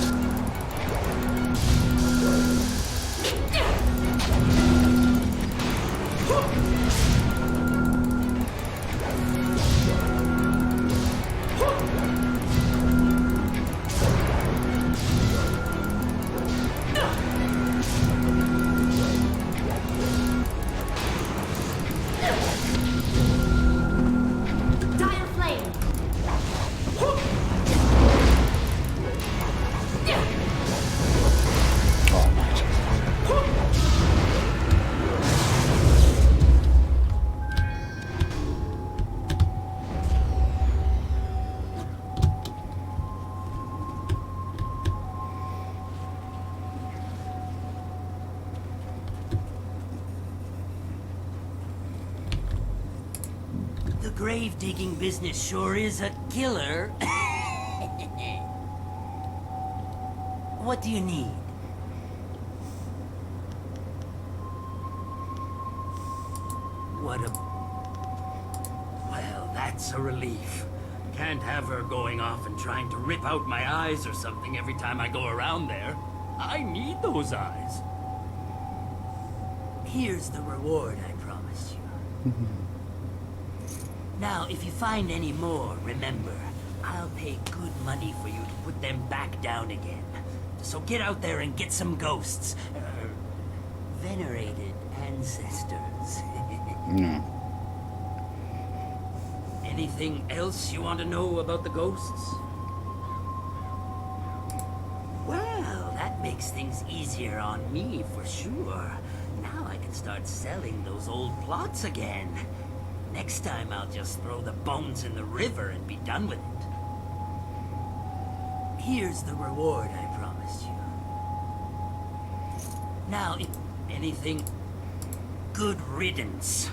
S11: the grave digging business sure is a killer. What do you need? What a... Well, that's a relief. Can't have her going off and trying to rip out my eyes or something every time I go around there. I need those eyes. Here's the reward I promised you. Now, if you find any more, remember, I'll pay good money for you to put them back down again. So get out there and get some ghosts. Venerated ancestors.
S1: No.
S11: Anything else you want to know about the ghosts? Well, that makes things easier on me for sure. Now I can start selling those old plots again. Next time I'll just throw the bones in the river and be done with it. Here's the reward I promised you. Now, if anything... Good riddance.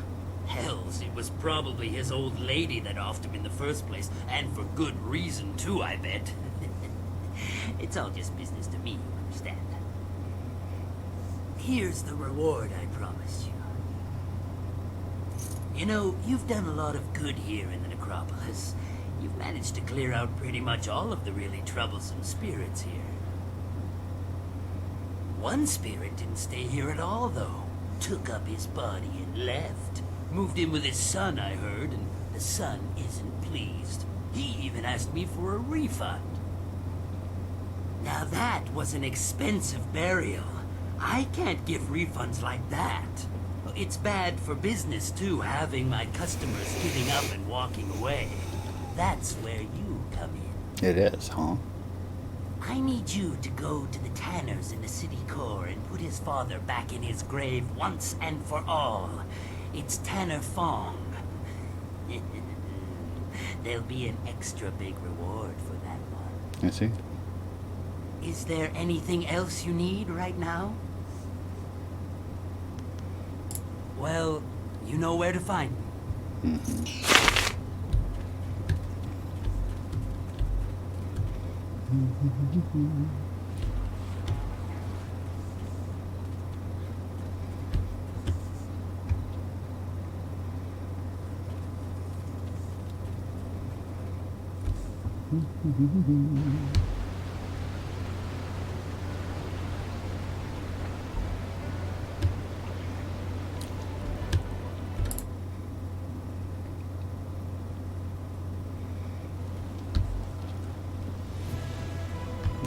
S11: Hells, it was probably his old lady that offed him in the first place, and for good reason too, I bet. It's all just business to me, you understand? Here's the reward I promised you. You know, you've done a lot of good here in the Necropolis. You've managed to clear out pretty much all of the really troublesome spirits here. One spirit didn't stay here at all, though. Took up his body and left. Moved in with his son, I heard, and the son isn't pleased. He even asked me for a refund. Now that was an expensive burial. I can't give refunds like that. It's bad for business, too, having my customers giving up and walking away. That's where you come in.
S1: It is, huh?
S11: I need you to go to the Tanners in the city core and put his father back in his grave once and for all. It's Tanner Fong. There'll be an extra big reward for that one.
S1: I see.
S11: Is there anything else you need right now? Well, you know where to find me.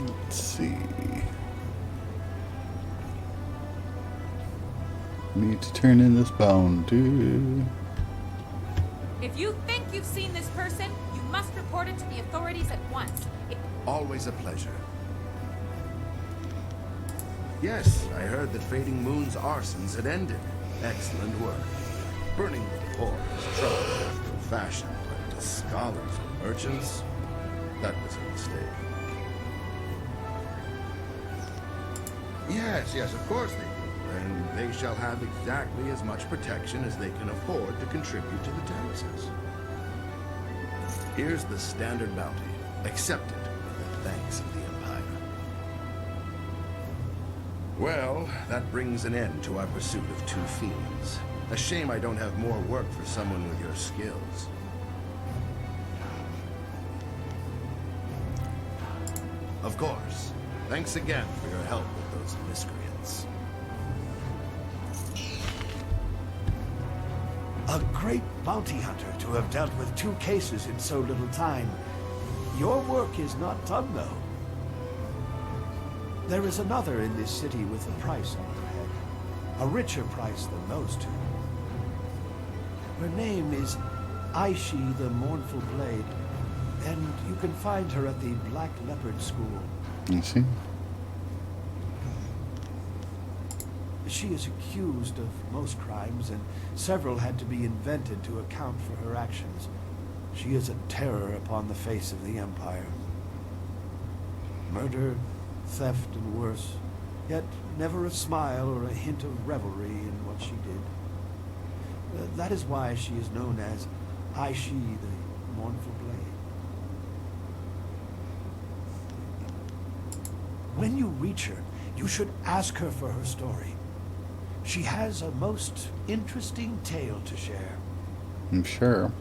S1: Let's see. Need to turn in this bone, too.
S12: If you think you've seen this person, you must report it to the authorities at once.
S15: Always a pleasure. Yes, I heard that Fading Moon's arsons had ended. Excellent work. Burning the poor is trouble after a fashion, but to scholars and merchants, that was a mistake. Yes, of course they do. And they shall have exactly as much protection as they can afford to contribute to the taxes. Here's the standard bounty. Accept it with the thanks of the Empire. Well, that brings an end to our pursuit of two fiends. A shame I don't have more work for someone with your skills. Of course. Thanks again for your help with those miscreants.
S16: A great bounty hunter to have dealt with two cases in so little time. Your work is not done, though. There is another in this city with a price on her head. A richer price than those two. Her name is Aishi the Mournful Blade, and you can find her at the Black Leopard School.
S1: I see.
S16: She is accused of most crimes, and several had to be invented to account for her actions. She is a terror upon the face of the Empire. Murder, theft, and worse, yet never a smile or a hint of revelry in what she did. That is why she is known as Aishi, the mournful blade. When you reach her, you should ask her for her story. She has a most interesting tale to share.
S1: I'm sure.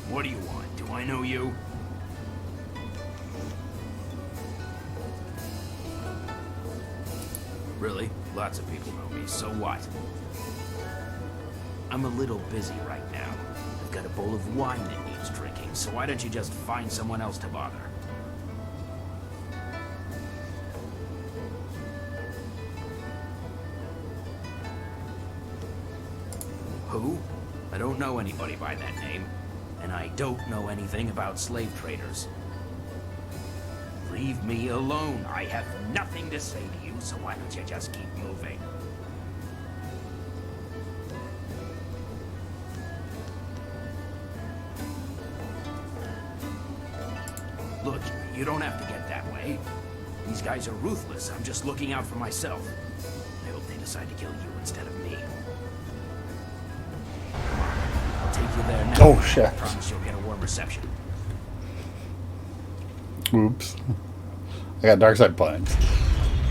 S11: What do you want? Do I know you? Really? Lots of people know me, so what? I'm a little busy right now. I've got a bowl of wine that needs drinking, so why don't you just find someone else to bother? Who? I don't know anybody by that name, and I don't know anything about slave traders. Leave me alone. I have nothing to say to you, so why don't you just keep moving? Look, you don't have to get that way. These guys are ruthless. I'm just looking out for myself. I hope they decide to kill you instead of me. I'll take you there now.
S1: Oh, shit.
S11: I promise you'll get a warm reception.
S1: Oops. I got dark side plans.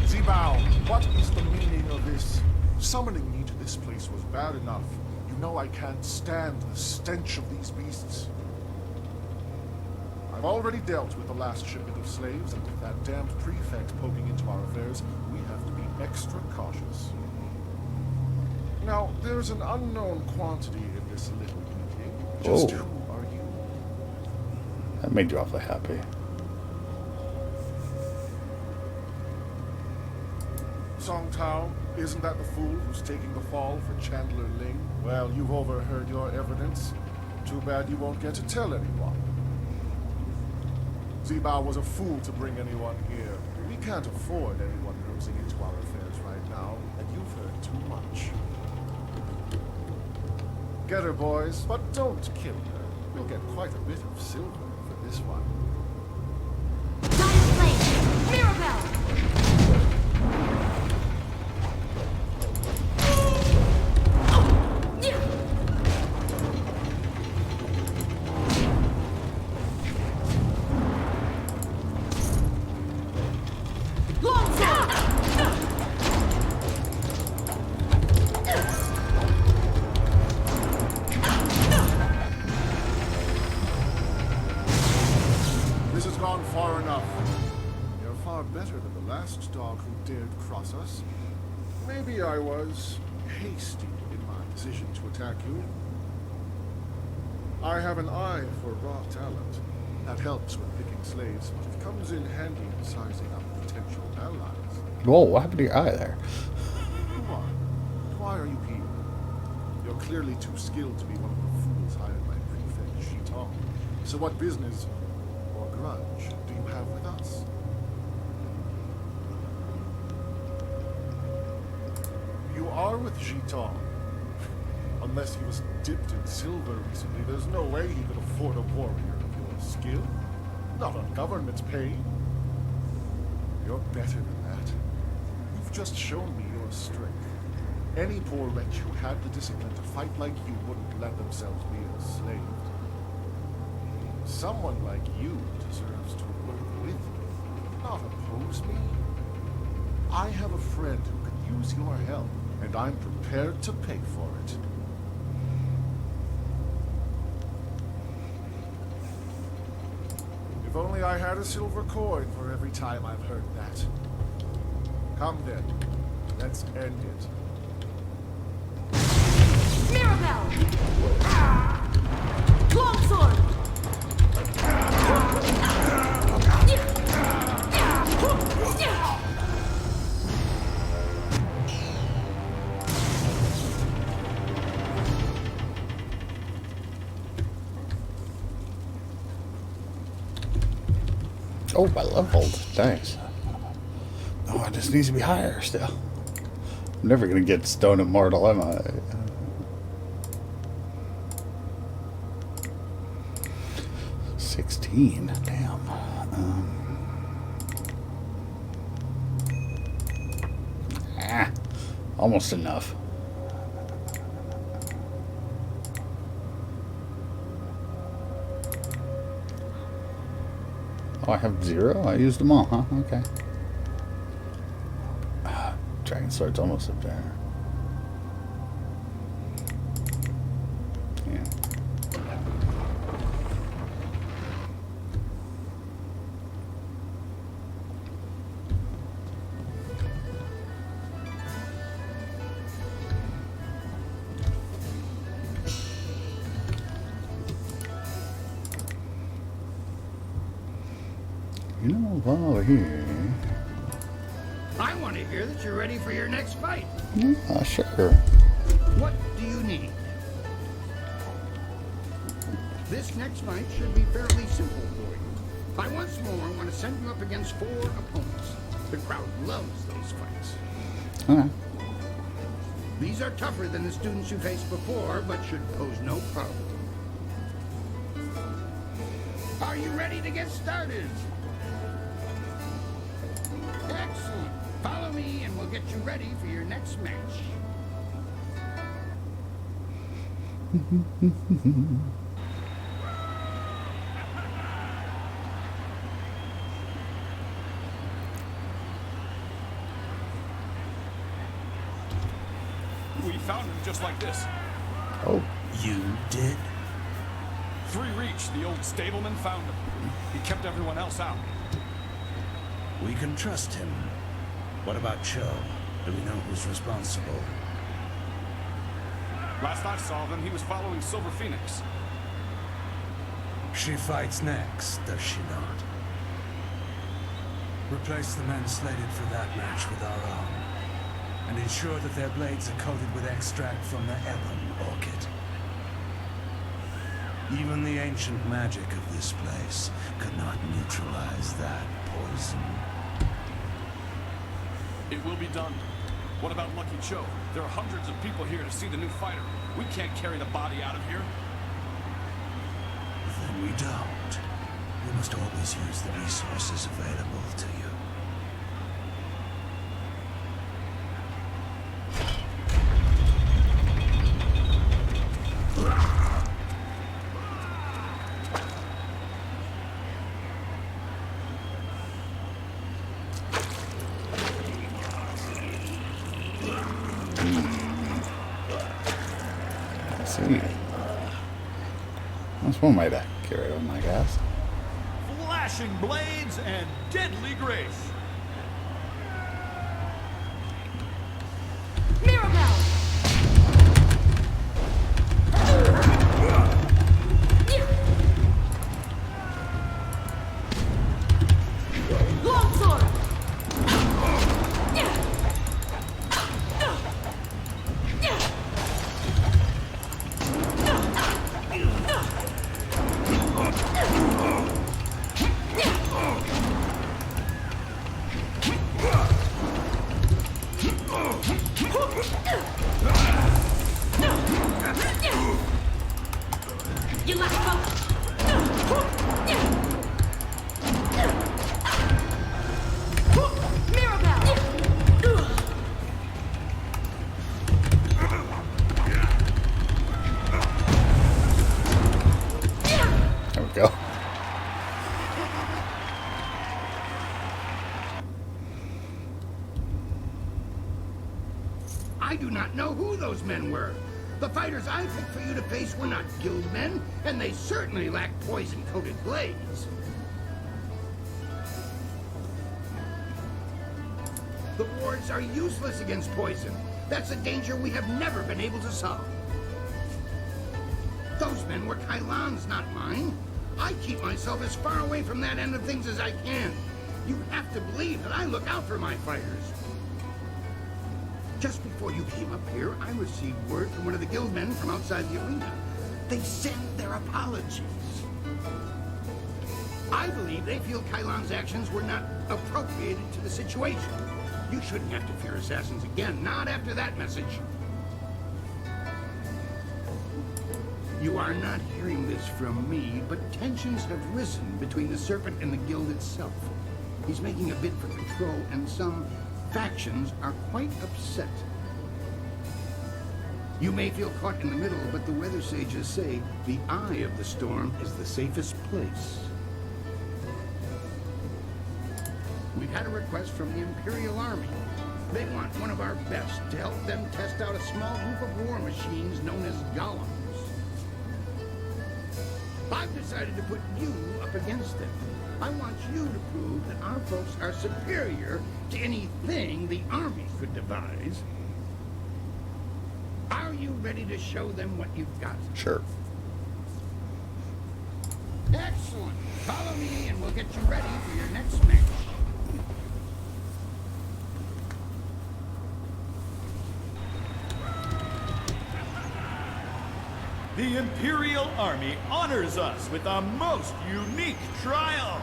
S17: Zibao, what is the meaning of this? Summoning me to this place was bad enough. You know I can't stand the stench of these beasts. I've already dealt with the last shipment of slaves, and with that damned prefect poking into our affairs, we have to be extra cautious. Now, there's an unknown quantity in this little meeting. Just who are you?
S1: That made you awfully happy.
S17: Song Tao, isn't that the fool who's taking the fall for Chandler Ling? Well, you've overheard your evidence. Too bad you won't get to tell anyone. Zibao was a fool to bring anyone here. We can't afford anyone nosing into our affairs right now, and you've heard too much. Get her, boys, but don't kill her. We'll get quite a bit of silver for this one.
S12: Mirabelle!
S17: This has gone far enough. You're far better than the last dog who dared cross us. Maybe I was hasty in my decision to attack you. I have an eye for raw talent. That helps with picking slaves, but it comes in handy in sizing up potential allies.
S1: Whoa, what happened to your eye there?
S17: Who are you? Why are you here? You're clearly too skilled to be one of the fools hired by Prefect Shitong. So what business or grudge do you have with us? You are with Shitong. Unless he was dipped in silver recently, there's no way he could afford a warrior of your skill. Not on government pay. You're better than that. You've just shown me your strength. Any poor wretch who had the discipline to fight like you wouldn't let themselves be enslaved. Someone like you deserves to work with me, not oppose me. I have a friend who could use your help, and I'm prepared to pay for it. If only I had a silver coin for every time I've heard that. Come then, let's end it.
S2: Mirabelle! Longsword!
S1: Oh, I leveled. Thanks. Oh, it just needs to be higher still. I'm never gonna get Stone Immortal, am I? 16. Damn. Almost enough. Oh, I have 0? I used them all, huh? Okay. Dragon Sword's almost up there. Yeah. You know, while we're here...
S3: I want to hear that you're ready for your next fight.
S1: Yeah, sure.
S3: What do you need? This next fight should be fairly simple for you. I once more want to send you up against 4 opponents. The crowd loves those fights.
S1: Okay.
S3: These are tougher than the students you faced before, but should pose no problem. Are you ready to get started? Excellent. Follow me and we'll get you ready for your next match.
S4: We found him just like this.
S1: Oh.
S7: You did?
S4: 3 Reach, the old stableman, found him. He kept everyone else out.
S7: We can trust him. What about Cho? Do we know who's responsible?
S4: Last I saw of him, he was following Silver Phoenix.
S7: She fights next, does she not? Replace the men slated for that match with our own, and ensure that their blades are coated with extract from the ebon orchid. Even the ancient magic of this place could not neutralize that poison.
S4: It will be done. What about Lucky Cho? There are hundreds of people here to see the new fighter. We can't carry the body out of here.
S7: Then we don't. You must always use the resources available to you.
S1: That's one way to carry on, I guess.
S4: Flashing blades and deadly grace.
S2: Mirabelle! Longsword! You lack focus. Mirabelle!
S1: There we go.
S3: I do not know who those men were. The fighters I picked for you to face were not guild men, and they certainly lacked poison-coated blades. The wards are useless against poison. That's a danger we have never been able to solve. Those men were Kylon's, not mine. I keep myself as far away from that end of things as I can. You have to believe that I look out for my fighters. Just before you came up here, I received word from one of the guildmen from outside the arena. They sent their apologies. I believe they feel Kylon's actions were not appropriated to the situation. You shouldn't have to fear assassins again, not after that message. You are not hearing this from me, but tensions have risen between the Serpent and the Guild itself. He's making a bid for control, and some factions are quite upset. You may feel caught in the middle, but the weather sages say the eye of the storm is the safest place. We've had a request from the Imperial Army. They want one of our best to help them test out a small group of war machines known as golems. I've decided to put you up against them. I want you to prove that our folks are superior to anything the army could devise. Are you ready to show them what you've got?
S1: Sure.
S3: Excellent. Follow me and we'll get you ready for your next match.
S4: The Imperial Army honors us with a most unique trial.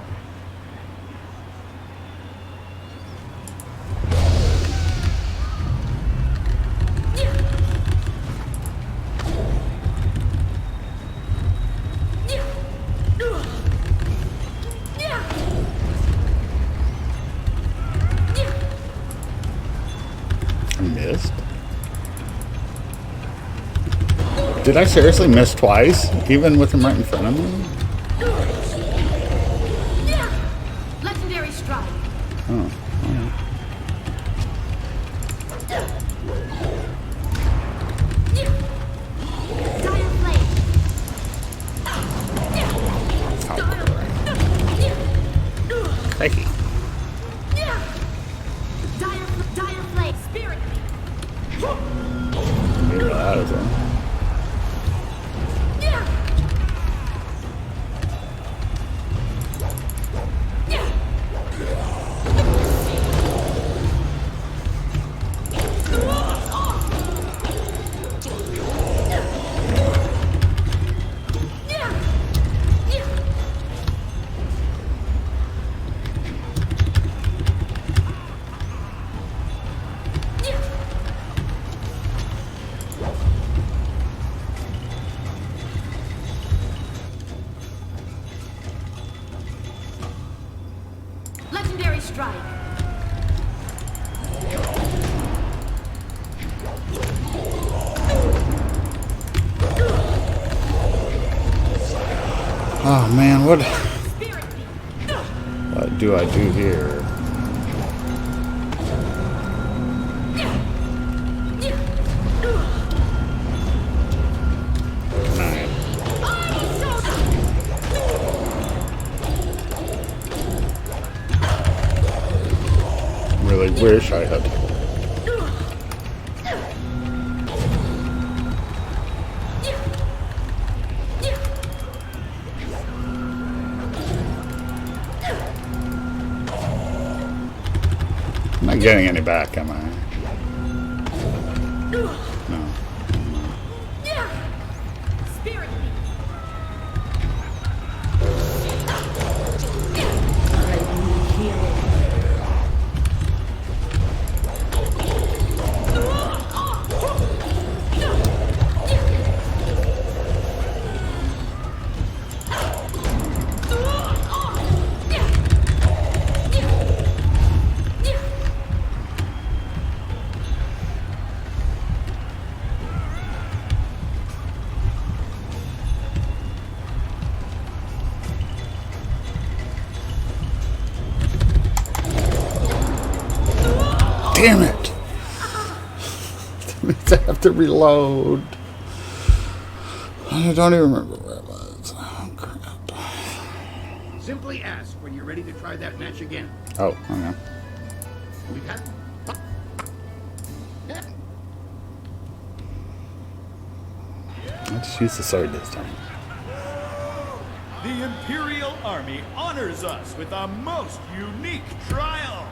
S1: I missed. Did I seriously miss twice, even with him right in front of me?
S12: Legendary strike.
S1: Oh, alright.
S12: Dire flame.
S1: Thank you.
S12: Dire flame. Spirit.
S1: Get out of there.
S12: Legendary strike.
S1: Oh man, what do I do here? Really wish I had. I'm not getting any back, am I? No.
S12: Spirit.
S1: Damn it! That means I have to reload. I don't even remember where it was. Oh, crap.
S3: Simply ask when you're ready to try that match again.
S1: Oh, okay.
S3: We got.
S1: I'll just use the sword this time.
S4: The Imperial Army honors us with a most unique trial.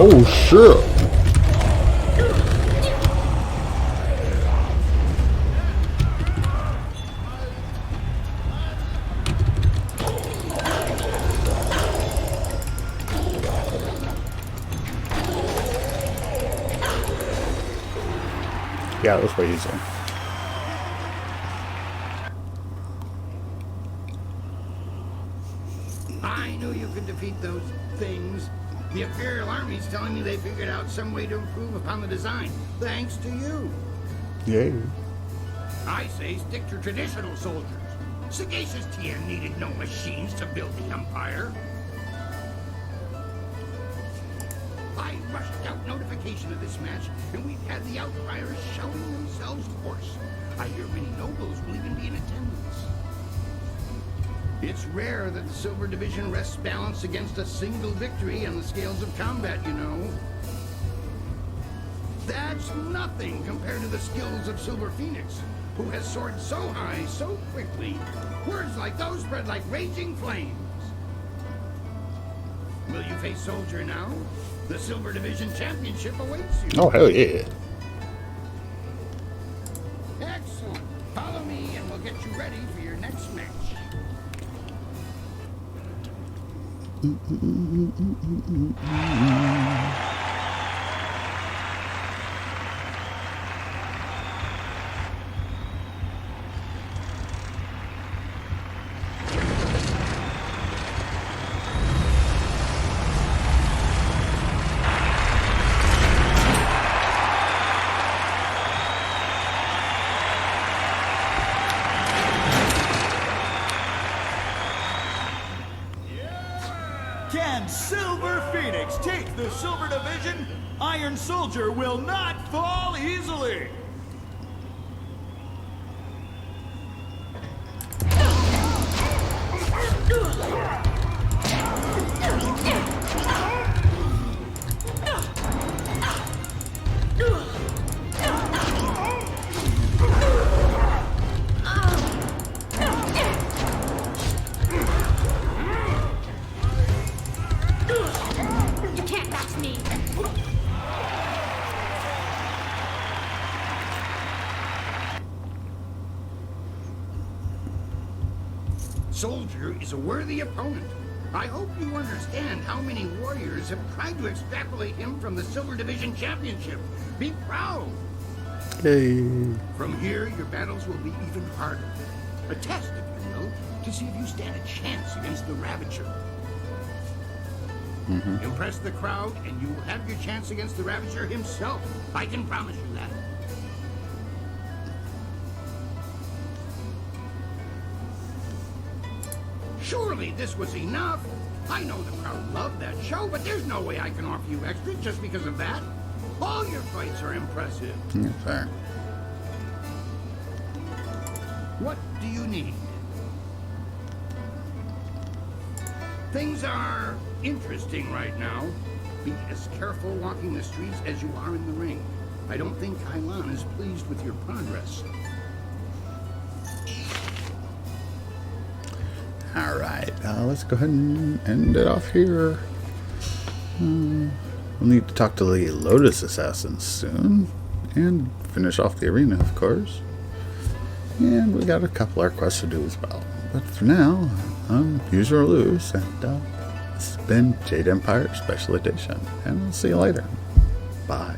S1: Oh shit! Yeah, that was pretty easy.
S3: I knew you could defeat those things. The Imperial Army's telling me they figured out some way to improve upon the design, thanks to you.
S1: Yay.
S3: I say stick to traditional soldiers. Sagacious Tien needed no machines to build the Empire. I rushed out notification of this match, and we've had the Outriders shouting themselves hoarse. I hear many nobles will even be in attendance. It's rare that the Silver Division rests balance against a single victory on the scales of combat, you know. That's nothing compared to the skills of Silver Phoenix, who has soared so high so quickly. Words like those spread like raging flames. Will you face Soldier now? The Silver Division Championship awaits you.
S1: Oh, hell yeah.
S3: Excellent. Follow me and we'll get you ready for your next match.
S4: Can Silver Phoenix take the Silver Division? Iron Soldier will not fall easily.
S12: You can't match me.
S3: Soldier is a worthy opponent. I hope you understand how many warriors have tried to extrapolate him from the Silver Division Championship. Be proud.
S1: Yay.
S3: From here, your battles will be even harder. A test, if you will, to see if you stand a chance against the Ravager. Impress the crowd, and you will have your chance against the Ravager himself. I can promise you that. Surely this was enough. I know the crowd loved that show, but there's no way I can offer you extra just because of that. All your fights are impressive.
S1: Yeah, fair.
S3: What do you need? Things are interesting right now. Be as careful walking the streets as you are in the ring. I don't think Kailan is pleased with your progress.
S1: Alright, let's go ahead and end it off here. We'll need to talk to the Lotus Assassins soon. And finish off the arena, of course. And we got a couple of quests to do as well. But for now, I'm Use or Lose, and this has been Jade Empire Special Edition. And we'll see you later. Bye.